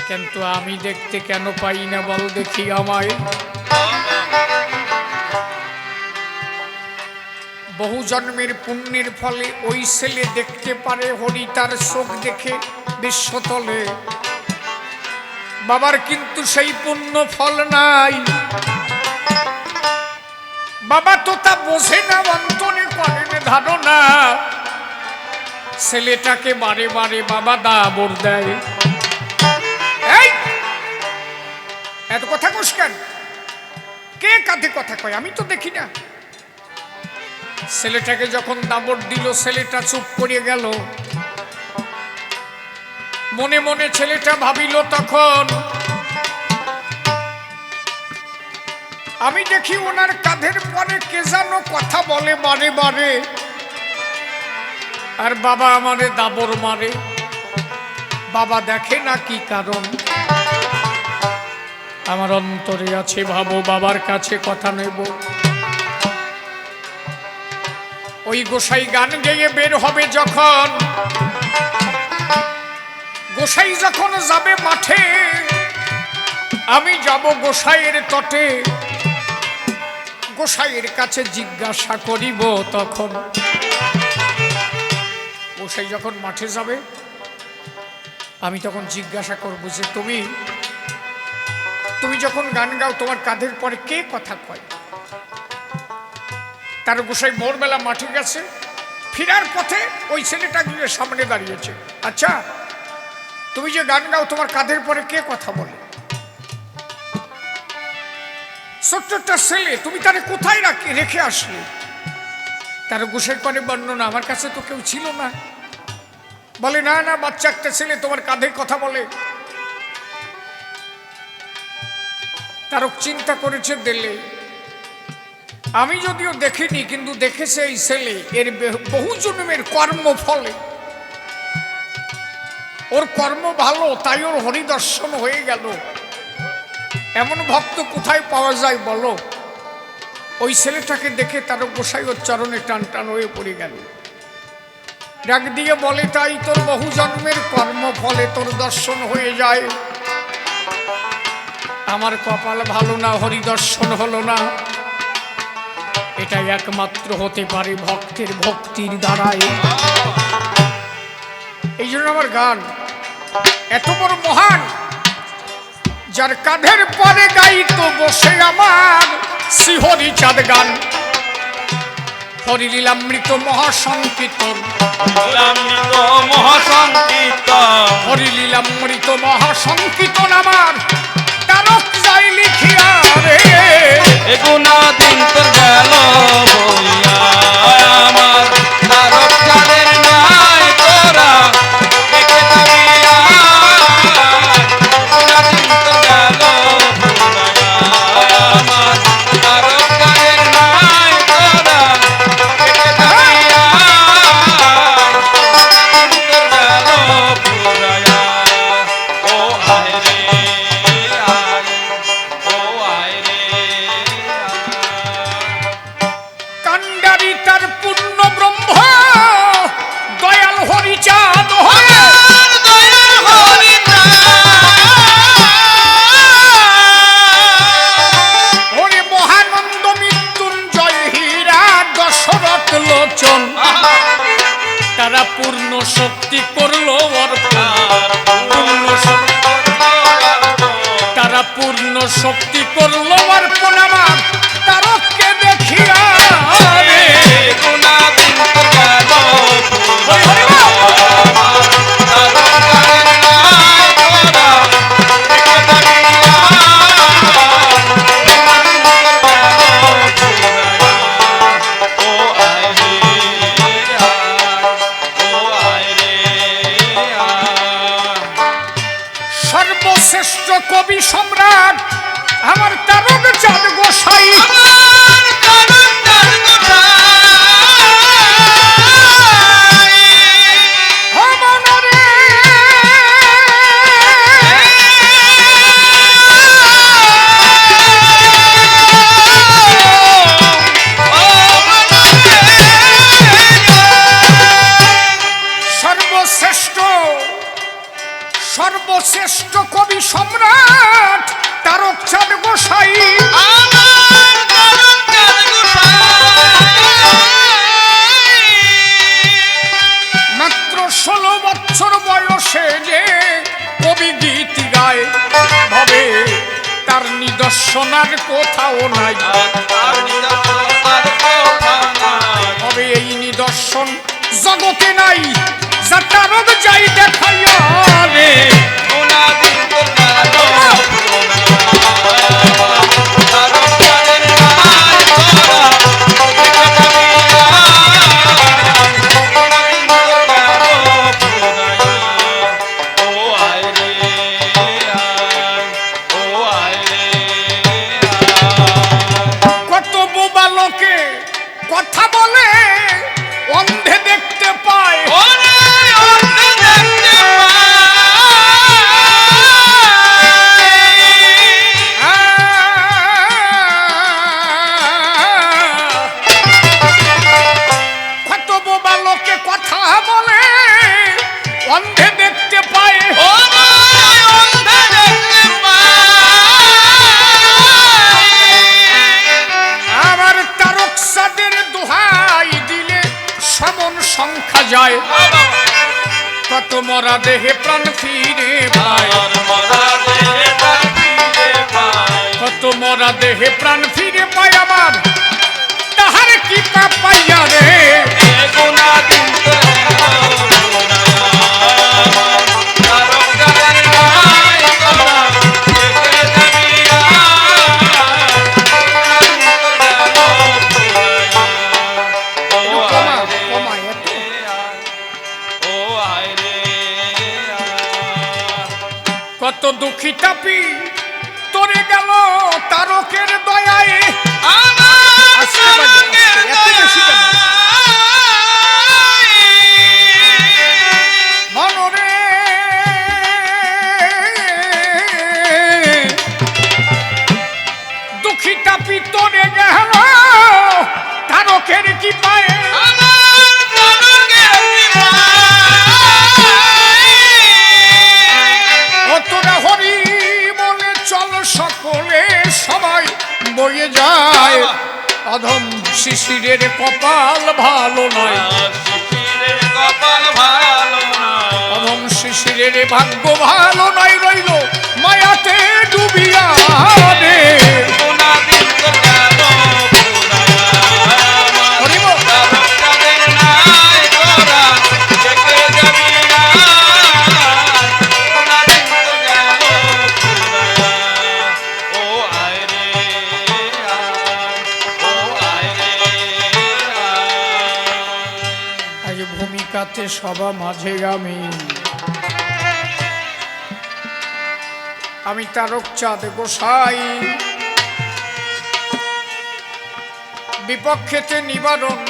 কিন্তু আমি দেখতে কেন পাই না বল দেখি আমায়। বহু জন্মের পুণ্যের ফলে ওই ছেলে দেখতে পারে হরি তার চোখ দেখে বিশ্বতলে, বাবার কিন্তু সেই পুণ্য ফল নাই, বাবা তো তা বোঝে না, অন্তরে করেন ধারণা, ছেলেটাকে বারে বারে বাবা দাবর দেয়। এই এত কথা কোস কেন, কে কাঁধে কথা কয়, আমি তো দেখি না। ছেলেটাকে যখন দাবর দিল ছেলেটা চুপ করে গেল, মনে মনে ছেলেটা ভাবিল তখন, আমি দেখি ওনার কাঁধের পরে কে যেন কথা বলে বারে বারে, আর বাবা আমারে দাবর মারে, বাবা দেখে না কি কারণ। আমার অন্তরে আছে ভাবো বাবার কাছে কথা নেব। ওই গোসাই গান গেয়ে বের হবে যখন, গোসাই যখন যাবে মাঠে, আমি যাব গোসাইয়ের তটে, গোসাইয়ের কাছে জিজ্ঞাসা করিব তখন। গোসাই যখন মাঠে যাবে আমি তখন জিজ্ঞাসা করব যে তুমি যখন গান গাও তোমার কাঁধের পরে কে কথা কয়। তার গোসাই ভোরবেলা মাঠে গেছে, ফিরার পথে ওই ছেলেটা গিয়ে সামনে দাঁড়িয়েছে, আচ্ছা তুমি যে গান গাও তোমার কাঁধের পরে কে কথা বলে। ছোট্ট একটা ছেলে, তুমি তারে কোথায় রেখে আসলে। তার গোসাই করে বর্ণনা, আমার কাছে তো কেউ ছিল না, বলে না না, বাচ্চা একটা ছেলে তোমার কাঁধে কথা বলে। তারক চিন্তা করেছে দিলে, আমি যদিও দেখিনি কিন্তু দেখেছে এই ছেলে এর বহু জন্মের কর্ম ফলে, ওর কর্ম ভালো, তাই ওর হরিদর্শন হয়ে গেল। এমন ভক্ত কোথায় পাওয়া যায় বলো? ওই ছেলেটাকে দেখে তারক গোসাই ওর চরণে টান টান হয়ে পড়ে গেল। ডাক দিয়ে বলে, তাই তোর বহু জন্মের কর্ম ফলে তোর দর্শন হয়ে যায়। আমার কপাল ভালো না, হরিদর্শন হলো না। এটা একমাত্র হতে পারে ভক্তের ভক্তির দ্বারাই। এই জন্য আমার গান এত বড় মহান, যার কাঁধের পরে গাইতো বসে আমার শ্রীহরি চাঁদ গান। হরিলীলামৃত মহাসংকীর্তন, হরিলীলামৃত মহাসংকীর্তন আমার তারক যাই লিখিয়া রে। এগুনা দিন তোর গেল বইয়া, আমার তারক চাঁদের নাই তোরা দেখে যাবিয়া। এগুনা দিন তোর গেল বইয়া, আমার তারক চাঁদের নাই তোরা দেখে যাবিয়া। দিন তোর গেল বইয়া, ও আয় রে আয়, ও আয় রে কান্ডারি তার পূর্ণ ব্রহ্ম দয়াল হরিচাঁদ হয়ে। ওরে মহানন্দ মৃত্যুঞ্জয় হীরা দশরথ লোচন, তারা পূর্ণ শক্তি করলো অর্পণ। তারা পূর্ণ শক্তি করলো অর্পণ আমার তারককে দেখিয়া রে। এগুনা দিন তোর গেল হরি হরি বল। সর্বশ্রেষ্ঠ কবি সম্রাট আমার তারক চাঁদ গোসাই। সর্বশ্রেষ্ঠ কবি সম্রাট তারক চাঁদ গোসাই। মাত্র 16 বছর বয়সে যে কবি গীত গায়, ভাবে তার নিদর্শন আর কোথাও নাই। তবে এই নিদর্শন জগতে নাই, যা তারক যাই দেখাইয়া রে। কত বোবা লোকে কথা বলে, অন্ধে দেখতে পায়। কত বোবা লোকে কথা বলে, অন্ধে দেখতে পায়। আমার তারক চাঁদের দোহাই দিলে সমন সংখ্যা যায়। কত মরা দেহে প্রাণ ফিরে পায়, কত মরা দেহে প্রাণ ফিরে পায় আমার তাহার কি পাপ পাইয়া রে। ও আয় রে কত দুঃখী তাপি তোরে গেল তারকের দয়ায়। আস্তে বাজে, এত বেশি কেন? মনরে দুঃখী তাপি তোরে গেল তারকের কি পায়ে। তোরা হরি বলে চল সকলে সবাই বয়ে যায়। অধম শিশিরের কপাল ভালো নয়, শিশিরের কপাল ভালো না, অধম শিশিরের ভাগ্য ভালো নয়, রইল মায়াতে ডুবিয়া রে। কোনা দিন তোর গেল পুরায়া, তারকাদের নাই তোরা থেকে যাবি না। কোনা দিন তোর গেল পুরায়া, ও আয় রে আয়, ও আয় রে আয়। আজ ভূমিকাতে সবা মাঝে আমি তারক চাঁদ গোসাই, বিপক্ষেতে নিবারণ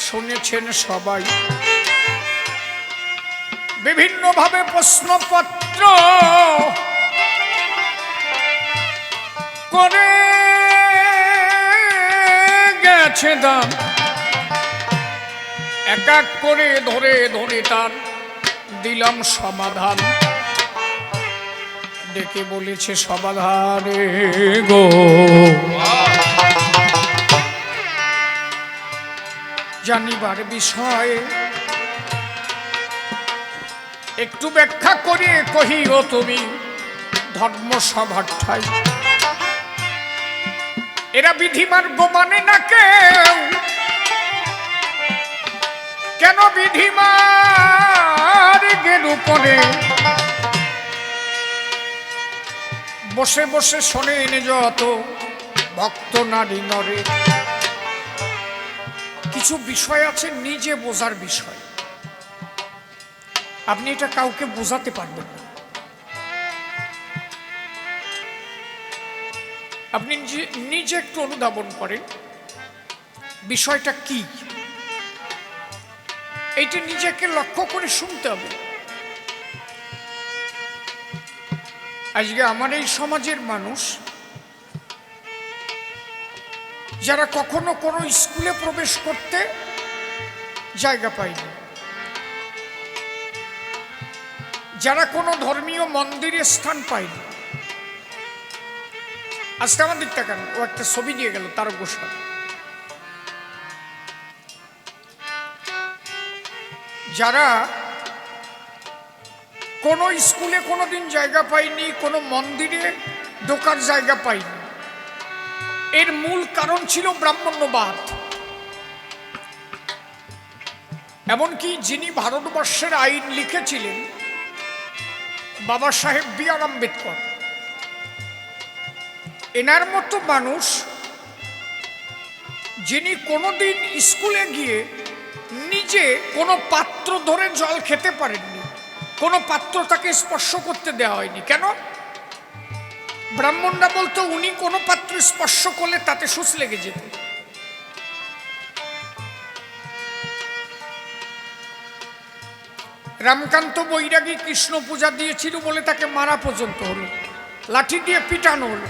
শুনেছেন সবাই। বিভিন্নভাবে প্রশ্নপত্র করে গেছে দাম, এক এক করে ধরে ধরে তার দিলাম সমাধান। ডেকে বলেছে সমাধানে গো, জানিবার বিষয়ে একটু ব্যাখ্যা করে কহিও তুমি ধর্মসভার ঠাই। এরা বিধিমার্গ মানে না কেউ, কেন বিধিমার্গের উপরে বসে বসে শোনেন যত ভক্ত নারী নরে। কিছু বিষয় আছে নিজে বোঝার বিষয়, আপনি এটা কাউকে বোঝাতে পারবেন না। আপনি নিজে একটু অনুধাবন করেন বিষয়টা কি, এইটা নিজেকে লক্ষ্য করে শুনতে হবে। আজকে আমার এই সমাজের মানুষ যারা কখনো কোনো স্কুলে প্রবেশ করতে জায়গা পায়নি, যারা কোনো ধর্মীয় মন্দিরে স্থান পায়নি। আজকে আমার দিকটা কেন, ও একটা ছবি দিয়ে গেল তারক গোসাই। যারা কোনো স্কুলে কোনোদিন জায়গা পায়নি, কোনো মন্দিরে ঢোকার জায়গা পায়নি, এর মূল কারণ ছিল ব্রাহ্মণ্যবাদ। এমনকি যিনি ভারতবর্ষের আইন লিখেছিলেন বাবা সাহেব বি.আর. আম্বেদকর, এনার মতো মানুষ যিনি কোনোদিন স্কুলে গিয়ে নিজে কোনো পাত্র ধরে জল খেতে পারেননি, কোনো পাত্র তাকে স্পর্শ করতে দেওয়া হয়নি। কেন? ব্রাহ্মণরা বলতো উনি কোনো পাত্র স্পর্শ করলে তাতে সুচ লেগে যেত। রামকান্ত বৈরাগী কৃষ্ণ পূজা দিয়েছিল বলে তাকে মারা পর্যন্ত হলো, লাঠি দিয়ে পিটানো হলো,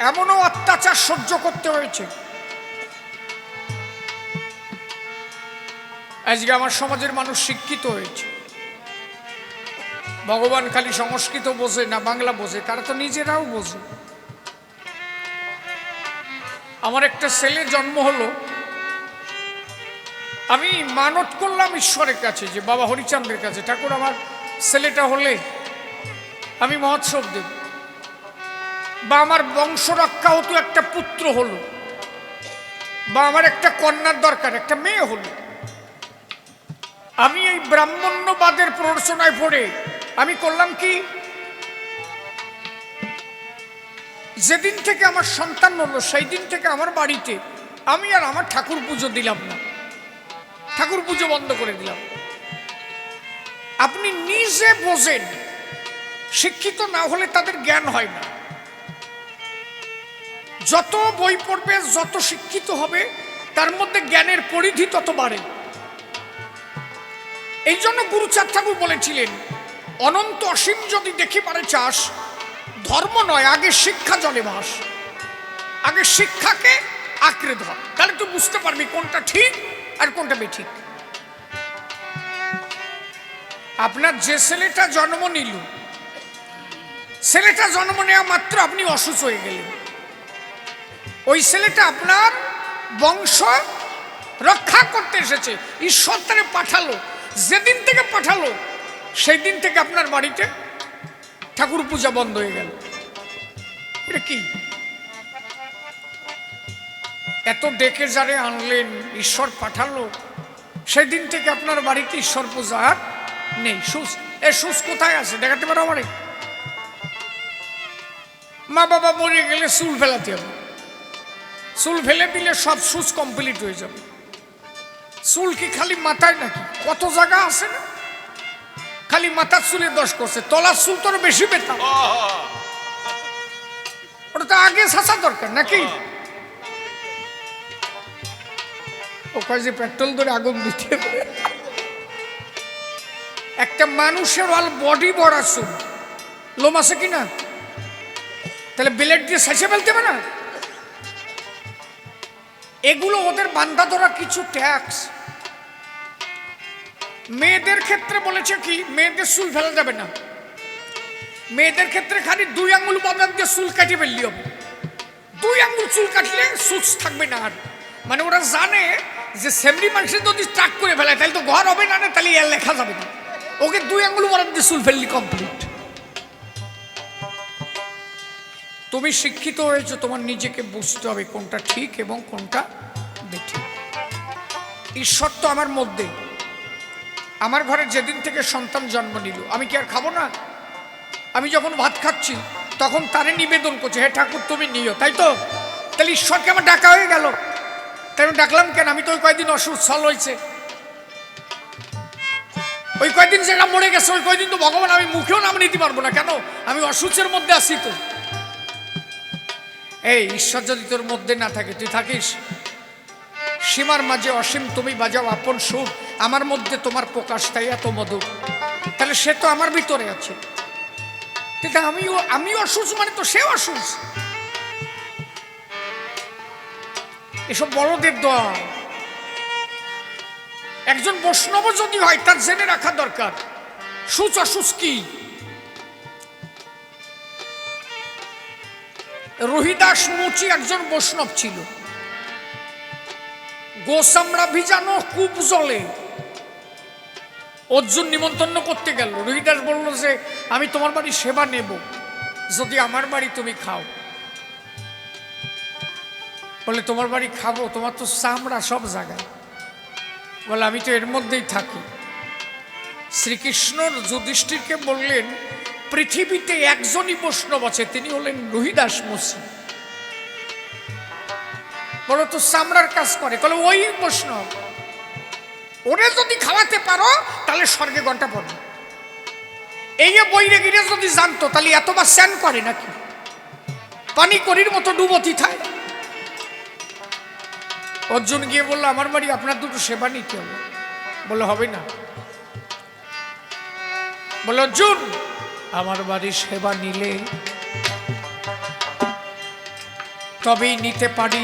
এমনও অত্যাচার সহ্য করতে হয়েছে। আজকে আমার সমাজের মানুষ শিক্ষিত হয়েছে, ভগবান খালি সংস্কৃত বোঝে না বাংলা বোঝে, তারা তো নিজেরাও বোঝে। আমার একটা ছেলে জন্ম হলো, আমি মানত করলাম ঈশ্বরের কাছে যে বাবা হরিচাঁদের কাছে, ঠাকুর আমার ছেলেটা হলে আমি মহোৎসব দেব, বা আমার বংশ রক্ষা হতো একটা পুত্র হলো, বা আমার একটা কন্যার দরকার, একটা মেয়ে হলো। আমি এই ব্রাহ্মণ্যবাদের প্ররোচনায় পড়ে আমি করলাম কি, যেদিন থেকে আমার সন্তান হলো সেই দিন থেকে আমার বাড়িতে আমি আর আমার ঠাকুর পুজো দিলাম না, ঠাকুর পুজো বন্ধ করে দিলাম। আপনি নিজে বোঝেন, শিক্ষিত না হলে তাদের জ্ঞান হয় না। যত বই পড়বে, যত শিক্ষিত হবে, তার মধ্যে জ্ঞানের পরিধি তত বাড়ে। এই জন্য গুরুচাঁদ ঠাকুর বলেছিলেন, অনন্ত অসীম যদি দেখিবারে চাস, ধর্ম নয়, আগে শিক্ষা জলে ভাস। আগে শিক্ষাকে আঁকড়ে ধর, তাহলে তুই বুঝতে পারবি কোনটা ঠিক আর কোনটা বেঠিক। আপনার যে ছেলেটা জন্ম নিল, ছেলেটা জন্ম নেওয়া মাত্র আপনি অসুস্থ হয়ে গেলেন, ওই ছেলেটা আপনার বংশ রক্ষা করতে এসেছে, ঈশ্বর তারে পাঠালো। যেদিন থেকে পাঠালো সেই দিন থেকে আপনার বাড়িতে ঠাকুর পূজা বন্ধ হয়ে গেল। এটা কি? এত ডেকে যারে আনলেন, ঈশ্বর পাঠালো, সেই দিন থেকে আপনার বাড়িতে ঈশ্বর পূজা আর নেই। সুস, এ সুস কোথায় আছে দেখাতে পারো আমারে? মা বাবা মরে গেলে চুল ফেলাতে হবে, চুল ফেলে দিলে সব সুস কমপ্লিট হয়ে যাবে। চুল কি খালি মাথায় নাকি? কত জায়গা আছে না, খালি মাথার চুলে দোষ করছে, তলার চুল তোর বেশি বেতাম, ওটা তো আগে শাসা দরকার নাকি? ও কয় যে পেট্রোল ধরে আগুন দিতে হবে। একটা মানুষের অল বডি বড়া চুল, লোম আছে কিনা? তাহলে ব্লেড দিয়ে শেষে ফেলতে হবে না? এগুলো ওদের বান্ধা ধরা কিছু ট্যাক্স। মেয়েদের ক্ষেত্রে বলেছে কি, মেয়েদের চুল ফেলা যাবে না, মেয়েদের ক্ষেত্রে খালি 2 আঙ্গুল বাদাম দিয়ে চুল কাটিয়ে ফেললি হবে। 2 আঙ্গুল চুল কাটলে সুচ থাকবে না আর। মানে ওরা জানে যে সেমরি মানুষের যদি ট্রাক করে ফেলায় তাহলে তো ঘর হবে না, তাহলে এর লেখা যাবে না। ওকে 2 আঙ্গুল বাদাম দিয়ে চুল ফেললি কমপ্লিট। তুমি শিক্ষিত হয়েছো, তোমার নিজেকে বুঝতে হবে কোনটা ঠিক এবং কোনটা বেঠিক। ঈশ্বর তো আমার মধ্যে। আমার ঘরে যেদিন থেকে সন্তান জন্ম নিল, আমি কি আর খাবো না? আমি যখন ভাত খাচ্ছি তখন তারে নিবেদন করছে, হে ঠাকুর তুমি নিও, তাই তো? তাহলে ঈশ্বরকে আমার ডাকা হয়ে গেল। তাই আমি ডাকলাম কেন? আমি তো ওই কয়দিন অসুস্থ হয়েছে, ওই কয়দিন যেটা মরে গেছে, ওই কয়দিন তো ভগবান আমি মুখেও নাম নিতে পারবো না। কেন? আমি অসুস্থের মধ্যে আছি তো। এই ঈশ্বর যদি তোর মধ্যে না থাকে, তুই থাকিস সীমার মাঝে অসীম তুমি বাজাও আপন সুর, আমার মধ্যে তোমার প্রকাশ তাই এত মধুর। তাহলে সে তো আমার ভিতরে আছে, কিন্তু আমি অসুস্থ মানে তো সে অসুস্থ। এসব বড়দের দোয়া। একজন বৈষ্ণব যদি হয় তার জেনে রাখা দরকার সুচ অসুচ কি। রহিদাস মুচি একজন বৈষ্ণব ছিল, গোসামরা ভিজানো কূপ জলে অর্জুন নিমন্ত্রণ করতে গেল। রহিদাস বলল যে আমি তোমার বাড়ি সেবা নেব যদি আমার বাড়ি তুমি খাও। বলে তোমার বাড়ি খাবো, তোমার তো চামড়া সব জায়গায়। বলে আমি তো এর মধ্যেই থাকি। শ্রীকৃষ্ণ যুধিষ্ঠিরকে বললেন পৃথিবীতে একজনই বৈষ্ণব আছে, তিনি হলেন রহিদাস মুচি। বলো তো চামড়ার কাজ করে? বলে ওই বৈষ্ণব, ওরে যদি খাওয়াতে পারো তাহলে স্বর্গে ঘন্টা পড়বে। এই বইরে গিরে যদি জানতো তাহলে এতবার স্নান করে নাকি? পানি করির মতো ডুবতি থাকে। অর্জুন গিয়ে বললো আমার বাড়ি আপনার দুটো সেবা নিতে হবে। বলে হবে না। বলে অর্জুন আমার বাড়ির সেবা নিলে তবেই নিতে পারি।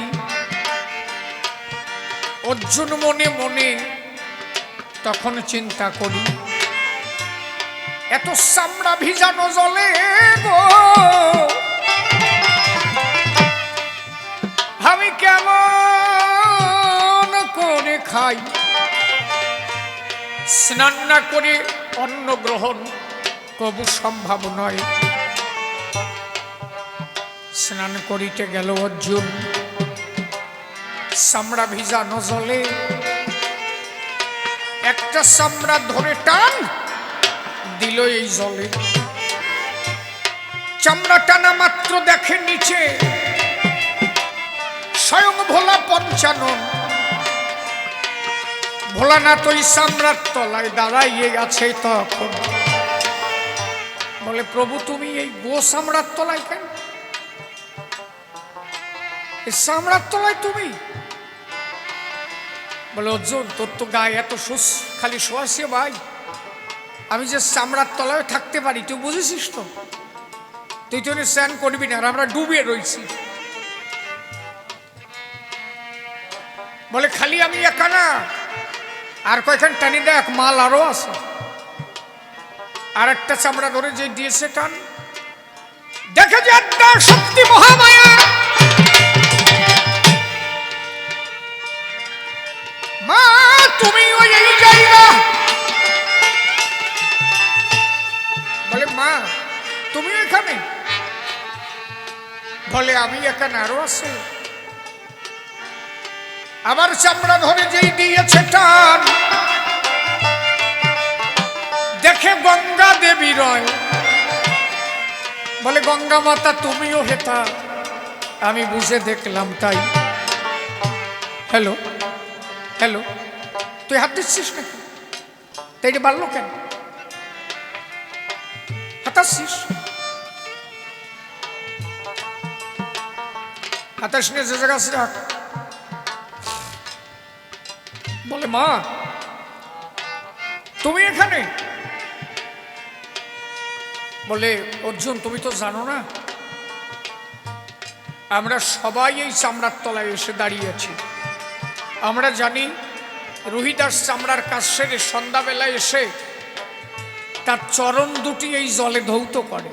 অর্জুন মনে মনে তখন চিন্তা করি, এত চামড়া ভিজানো জলে গো আমি কেমন করে খাই? স্নান না করে অন্ন গ্রহণ কবু সম্ভব নয়। স্নান করিতে গেল অর্জুন, চামড়া ভিজানো জলে একটা চামড়া ধরে টান দিল এই জলে। চামড়া টানা মাত্র দেখে নিচে স্বয়ং ভোলা পঞ্চানন। ভোলানাথ ওই চামড়ার তলায় দাঁড়াইয়ে গেছে তখন বলে, প্রভু তুমি এই গো চামড়ার তলায় কেন? এই চামড়ার তলায় তুমি? বলে, অর্জুন তোর তো গায়ে এত খালি শোয়াছে ভাই, আমি যে চামড়ার তলায় থাকতে পারি তুই বুঝেছিস তো? তুই তো স্নান করবি না, আর আমরা ডুবে রয়েছি। বলে, খালি আমি একা না, আর কয়েকখান টানি দেখ, মাল আরো আছে। আর একটা চামড়া ধরে যে দিয়েছে টান, দেখে যে একটা শক্তি মহামায়া, মা তুমি ওই এই জায়গা। বলে, মা তুমি এখানে? বলে, আমি এখানে, আরো আছে। আবার চামড়া ধরে যেই দিয়েছে টান, দেখে গঙ্গা দেবী রয়। বলে, গঙ্গা মাতা তুমিও হেতা? আমি বুঝে দেখলাম তাই। হ্যালো হ্যালো, তুই হাত দিচ্ছিস নাকি? তাই রে বাড়লো কেন? হাতাচ্ছিস? হাতাস নিয়ে যে জায়গা আছে রাখ। বলে, মা তুমি এখানে? বলে, অর্জুন তুমি তো জানো না, আমরা সবাই এই চামড়ার তলায় এসে দাঁড়িয়েছি। আমরা জানি রোহিদাস চামড়ার কাজ সেরে সন্ধ্যাবেলায় এসে তার চরণ দুটি এই জলে ধৌত করে।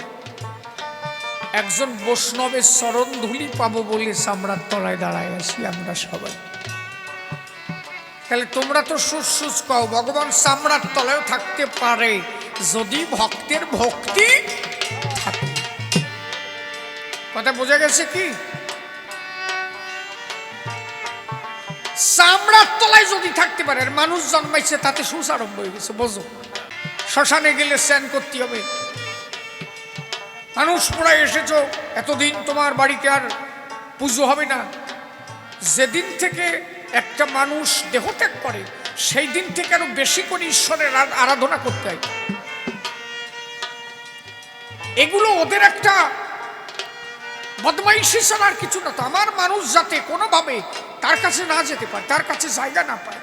একজন বৈষ্ণবের চরণ ধুলি পাবো বলে চামড়ার তলায় দাঁড়ায় আছি আমরা সবাই। তাহলে তোমরা তো সুস কও ভগবান চামড়ার তলায়ও থাকতে পারে যদি ভক্তের ভক্তি থাকে। কথা বোঝা গেছে কি? চামড়ার তলায় যদি থাকতে পারে, আর মানুষ জন্মাইছে তাতে সুস আরম্ভ হয়ে গেছে। বোঝো, শ্মশানে গেলে স্নান করতে হবে। মানুষ পুরাই এসেছো, এতদিন তোমার বাড়িতে আর পুজো হবে না। যেদিন থেকে একটা মানুষ দেহত্যাগ করে সেই দিন থেকে আরো বেশি করে ঈশ্বরের আরাধনা করতে হয়। এগুলো ওদের একটা বদমাইশি ছাড়া আর কিছু না। তো আমার মানুষ যাতে কোনোভাবে তার কাছে না যেতে পারে, তার কাছে জায়গা না পায়,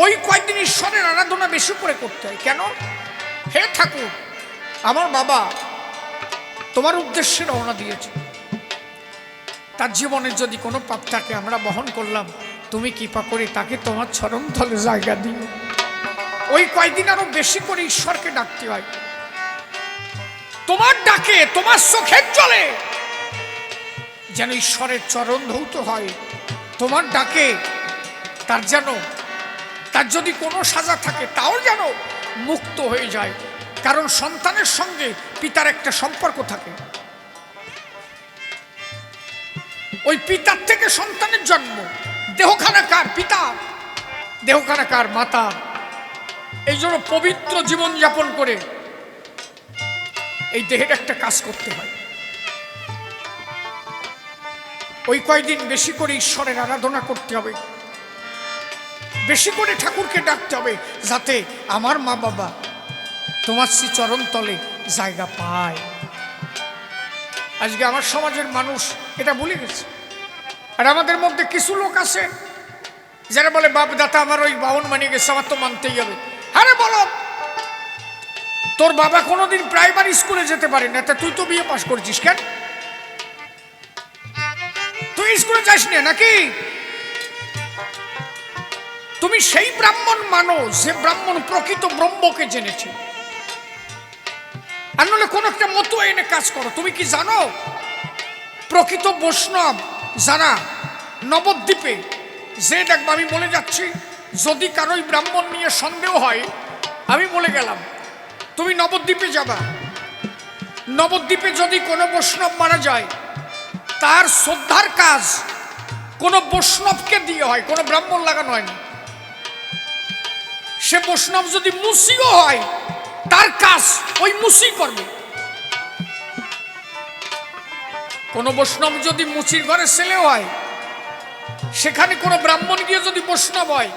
ওই কয়েকদিন ঈশ্বরের আরাধনা বেশি করে করতে হয়। কেন? হে ঠাকুর, আমার বাবা তোমার উদ্দেশ্যে রওনা দিয়েছে, তার জীবনের যদি কোনো পাপ থাকে আমরা বহন করলাম, তুমি কৃপা করে তাকে তোমার চরণ তলে জায়গা দিও। ওই কয়েকদিন আরো বেশি করে ঈশ্বরকে ডাকতে হয়। তোমার ডাকে, তোমার চোখের জলে যেন ঈশ্বরের চরণ ধৌত হয়। তোমার ডাকে তার যেন, তার যদি কোনো সাজা থাকে তাও যেন মুক্ত হয়ে যায়। কারণ সন্তানের সঙ্গে পিতার একটা সম্পর্ক থাকে। ওই পিতার থেকে সন্তানের জন্ম। দেহখানা কার? পিতা। দেহখানা কার? মাতা। এই জন্য পবিত্র জীবন যাপন করে এই দেহের একটা কাজ করতে হয়। ওই কয়দিন বেশি করে ঈশ্বরের আরাধনা করতে হবে, বেশি করে ঠাকুরকে ডাকতে হবে, যাতে আমার মা বাবা তোমার শ্রী চরণ তলে জায়গা পায়। আজকে আমার সমাজের মানুষ এটা ভুলে গেছে। আর আমাদের মধ্যে কিছু লোক আছে যারা বলে, বাপ দাতা আমার ওই বাউন মানিয়ে গেছে, আমার তো মানতেই হবে। আরে বলো, তোর বাবা কোনোদিন প্রাইমারি স্কুলে যেতে পারে না, তা তুই তো বিয়ে পাস করেছিস কেন? তুই স্কুলে যাস না নাকি? তুমি সেই ব্রাহ্মণ মানো যে ব্রাহ্মণ প্রকৃত ব্রহ্মকে জেনেছে। আর নলে কোন একটা মতো এনে কাজ করো। তুমি কি জানো প্রকৃত বৈষ্ণব যারা নবদ্বীপে, যে দেখবো, আমি বলে যাচ্ছি, যদি কারোই ব্রাহ্মণ নিয়ে সন্দেহ হয়, আমি বলে গেলাম, তুমি নবদ্বীপে যাবা। নবদ্বীপে যদি কোনো বৈষ্ণব মারা যায়, তার শ্রদ্ধার কাজ কোনো বৈষ্ণবকে দিয়ে হয়, কোনো ব্রাহ্মণ লাগানো হয় না। সে বৈষ্ণব যদি মুসিও হয়, তার কাজ ওই মুসি করবে। কোন বৈষ্ণব যদি মুচির ঘরে ছেলে হয়, সেখানে কোনো ব্রাহ্মণ গিয়ে যদি বৈষ্ণব হয়,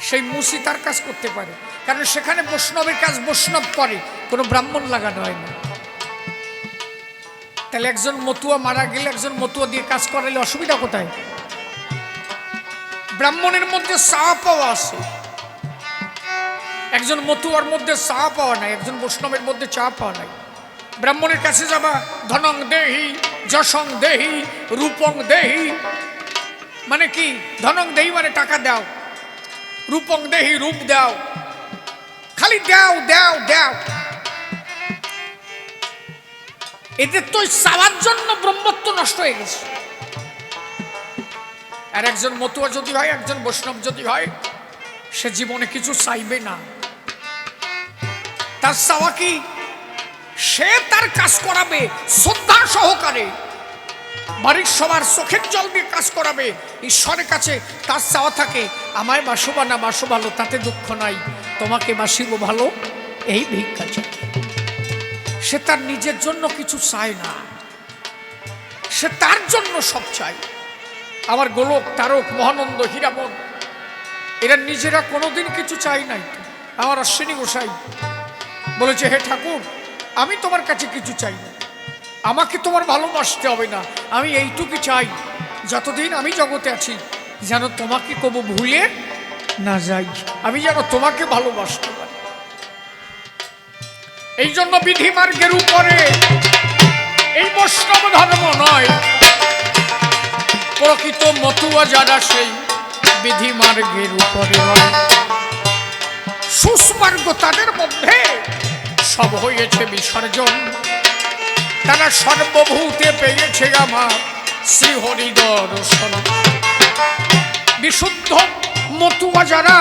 সেই মুসি তার কাজ করতে পারে, কারণ সেখানে বৈষ্ণবের কাজ বৈষ্ণব করে, কোনো ব্রাহ্মণ লাগানো হয় না। তাহলে একজন মতুয়া মারা গেলে একজন মতুয়া দিয়ে কাজ করালে অসুবিধা কোথায়? ব্রাহ্মণের মধ্যে চা পাওয়া আছে, একজন মতুয়ার মধ্যে চা পাওয়া নাই, একজন বৈষ্ণবের মধ্যে চা পাওয়া নাই। ব্রাহ্মণের কাছে যাবা, ধনং দেহি যশং দেহি রূপং দেহি, মানে কি? ধনং দেহি মানে টাকা দাও, রূপং দেহি রূপ দাও, খালি দাও দাও দাও। এদের তো চাওয়ার জন্য ব্রহ্মত্ব নষ্ট হয়ে গেছে। আর একজন মতুয়া যদি হয়, একজন বৈষ্ণব যদি হয়, সে জীবনে কিছু চাইবে না। তার চাওয়া কি? সে তার কাজ করাবে শ্রদ্ধা সহকারে, বাড়ির সবার চোখের জল দিয়ে কাজ করাবে। ঈশ্বরের কাছে তার চাওয়া থাকে, আমায় বাসবা না বাসো ভালো, তাতে দুঃখ নাই, তোমাকে বাসিব ভালো, এই ভিক্ষা চাই। সে তার নিজের জন্য কিছু চায় না, সে তার জন্য সব চায়। আমার গোলক, তারক, মহানন্দ, হীরামন এরা নিজেরা কোনোদিন কিছু চাই নাই। আমার অশ্বিনী গোসাই বলেছে, হে ঠাকুর, আমি তোমার কাছে কিছু চাই না, আমাকে তোমার ভালোবাসতে হবে না, আমি এইটুকু চাই, যতদিন আমি জগতে আছি যেন তোমাকে কবু ভুলে না যাই, আমি যেন তোমাকে ভালোবাসতে পারি। এই জন্য বিধি মার্গের উপরে এই বৈষ্ণব ধর্ম নয়, প্রকৃত মতুয়া যারা সেই বিধি মার্গের উপরে নয়, সুস্মার্গ তাদের মধ্যে সব হয়েছে বিসর্জন। তারা সর্বভূতে পেয়েছে আমার শ্রীহরি দর্শন। বিশুদ্ধ মতুয়া যারা,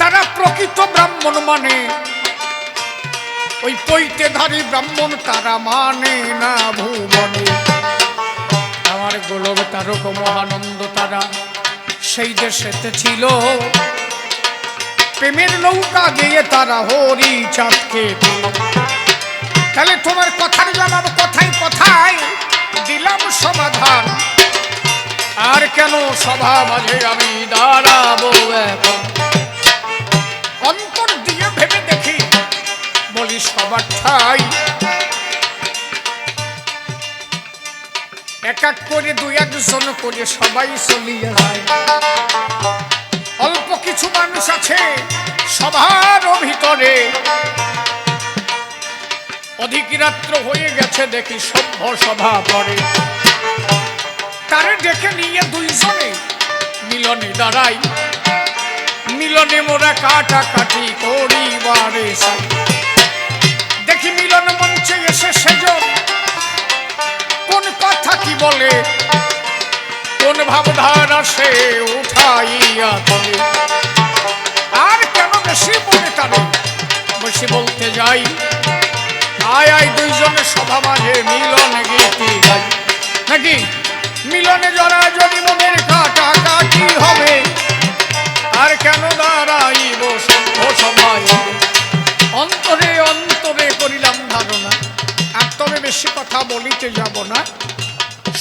তারা প্রকৃত ব্রাহ্মণ মানে, ওই পৈতেধারী ব্রাহ্মণ তারা মানে না ভুবনে। আমার গোলক, তারক, মহানন্দ তারা সেই দেশেতে ছিল, প্রেমের নৌকা গিয়ে তারা হরি চাঁদকে পেল। তাহলে তোমার কথার জবাব কথায় কথায় দিলাম সমাধান, আর কেন সভা মাঝে আমি দাঁড়াবো এখন? অন্তর দিয়ে ভেবে দেখি, বলি সবার ঠাই এক এক করে দুই একজন করে সবাই চলিয়ে যায়। অল্প কিছু মানুষ আছে সবার ভিতরে, অধিক রাত্র হয়ে গেছে দেখি সভ্য সভা পড়ে, তারে ডেকে নিয়ে দুইজনে মিলনে দাঁড়াই, মিলনে মোরা কাটাকাটি করিবারে চাই। দেখি মিলন মঞ্চে এসে সেজন কোন কথা কি বলে, কোন ভাবধারা সে উঠাইয়া তোলে। আর কেন বেশি মনে টানে, বেশি বলতে যাই, আয় আয় দুইজনে সভা মাঝে মিলন গীতি গাই। নাকি মিলনে জরা যদি মনের কাটাকাটি হবে, আর কেন দাঁড়াইব সভ্য সভায়? অন্তরে অন্তরে করিলাম ধারণা, আর তবে বেশি কথা বলিতে যাব না।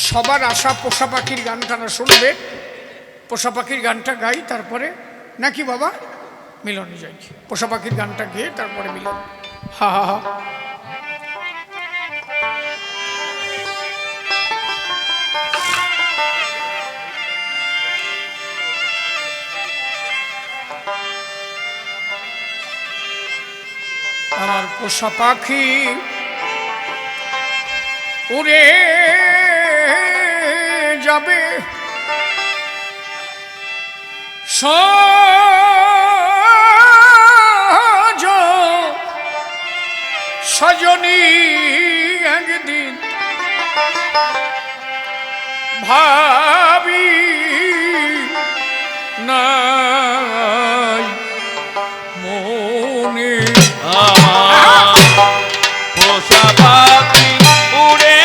সবার আশা পোষা পাখির গানটা শুনবে, পোষা পাখির গানটা গাই, তারপরে নাকি বাবা মিলনে যাই। পোষা পাখির গানটা গেয়ে তারপরে মিলন। হা হা হা। আমার পোষা পাখি উড়ে যাবে সজনী একদিন, ভাবি নাই মনে পোষা পাখি উড়ে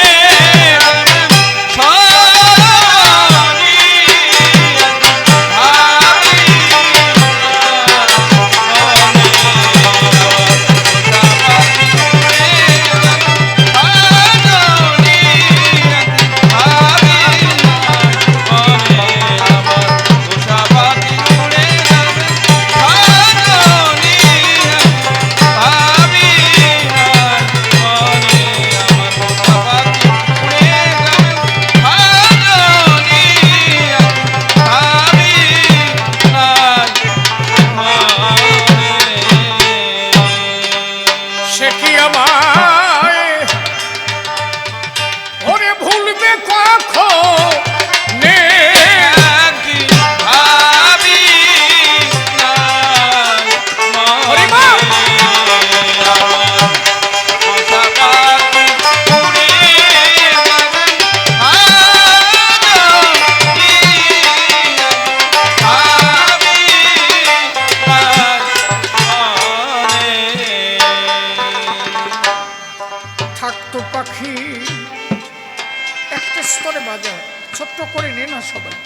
বাজায়, ছোট্ট করে নে না সবাই।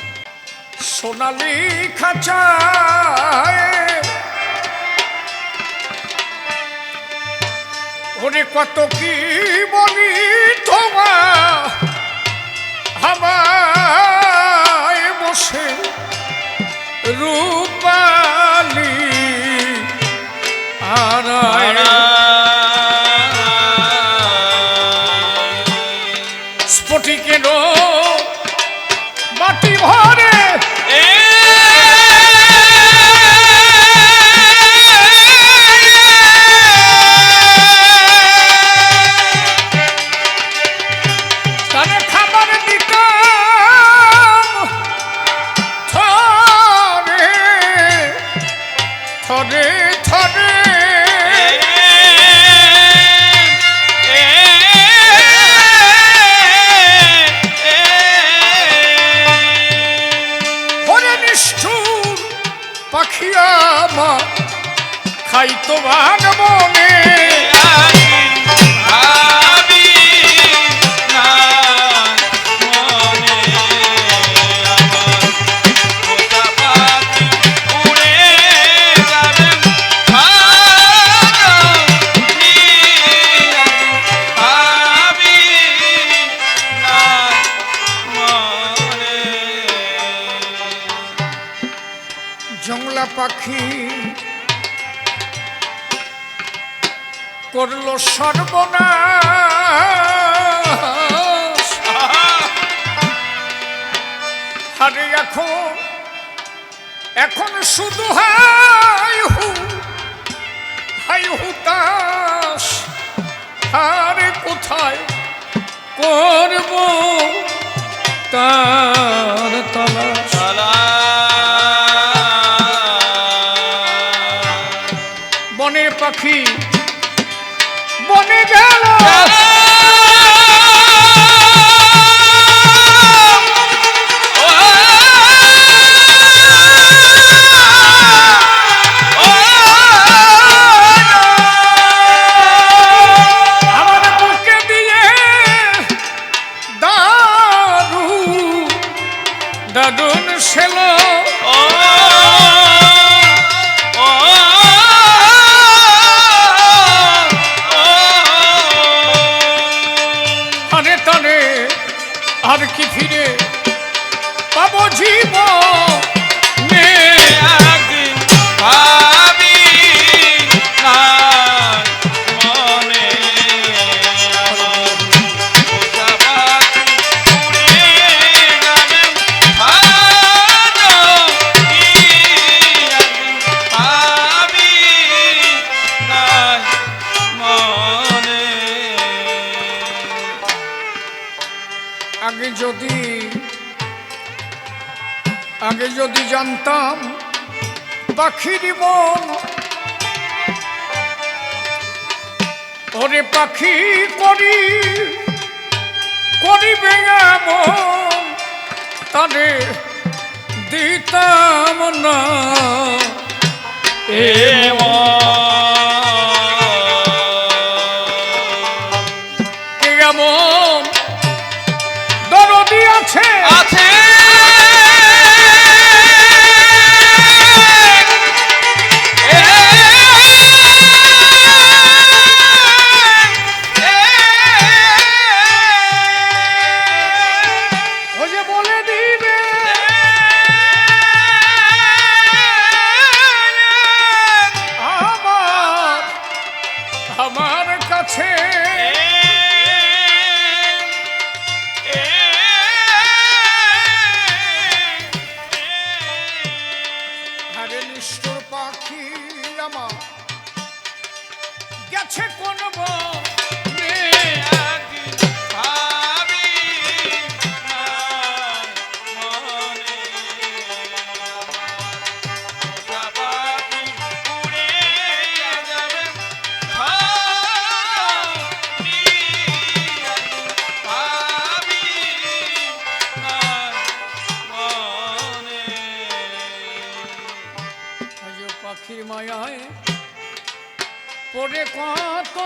সোনালি খাঁচায় ওরে কত কি বলি তোমা হাওয়ায় বসে রূপালি আরায় স্ফটিকের মাটি ভরে তারে খাবার দিতাম থরে থরে থরে পাখিয়া মা খাইতো ভাগ মনে জংলা পাখি করলো সর্বনাশ আরে এখন শুধু হাই হুতাশ আরে কোথায় করব তার তালাশ বনের পাখি বনে গেল আমার বুকে দিয়ে দারুণ ছিল আর কি ফিরে পাবো জীবনে একদিন ভাবি না মনে আমার পোষা পাখি উড়ে যাবে ভালো কি একদিন ভাবি না মনে আগে যদি জানতাম পাখির মন ওরে পাখি করিবে এমন তারে দিতাম না কেমন দরদি আছে আমার কাছে আরে নিষ্ঠুর পাখি আমার গেছে কোন বনে একদিন ভাবি না মনে পোষা পাখি উড়ে যাবে ভাবি না মনে পাখির মায়ায় পড়ে কত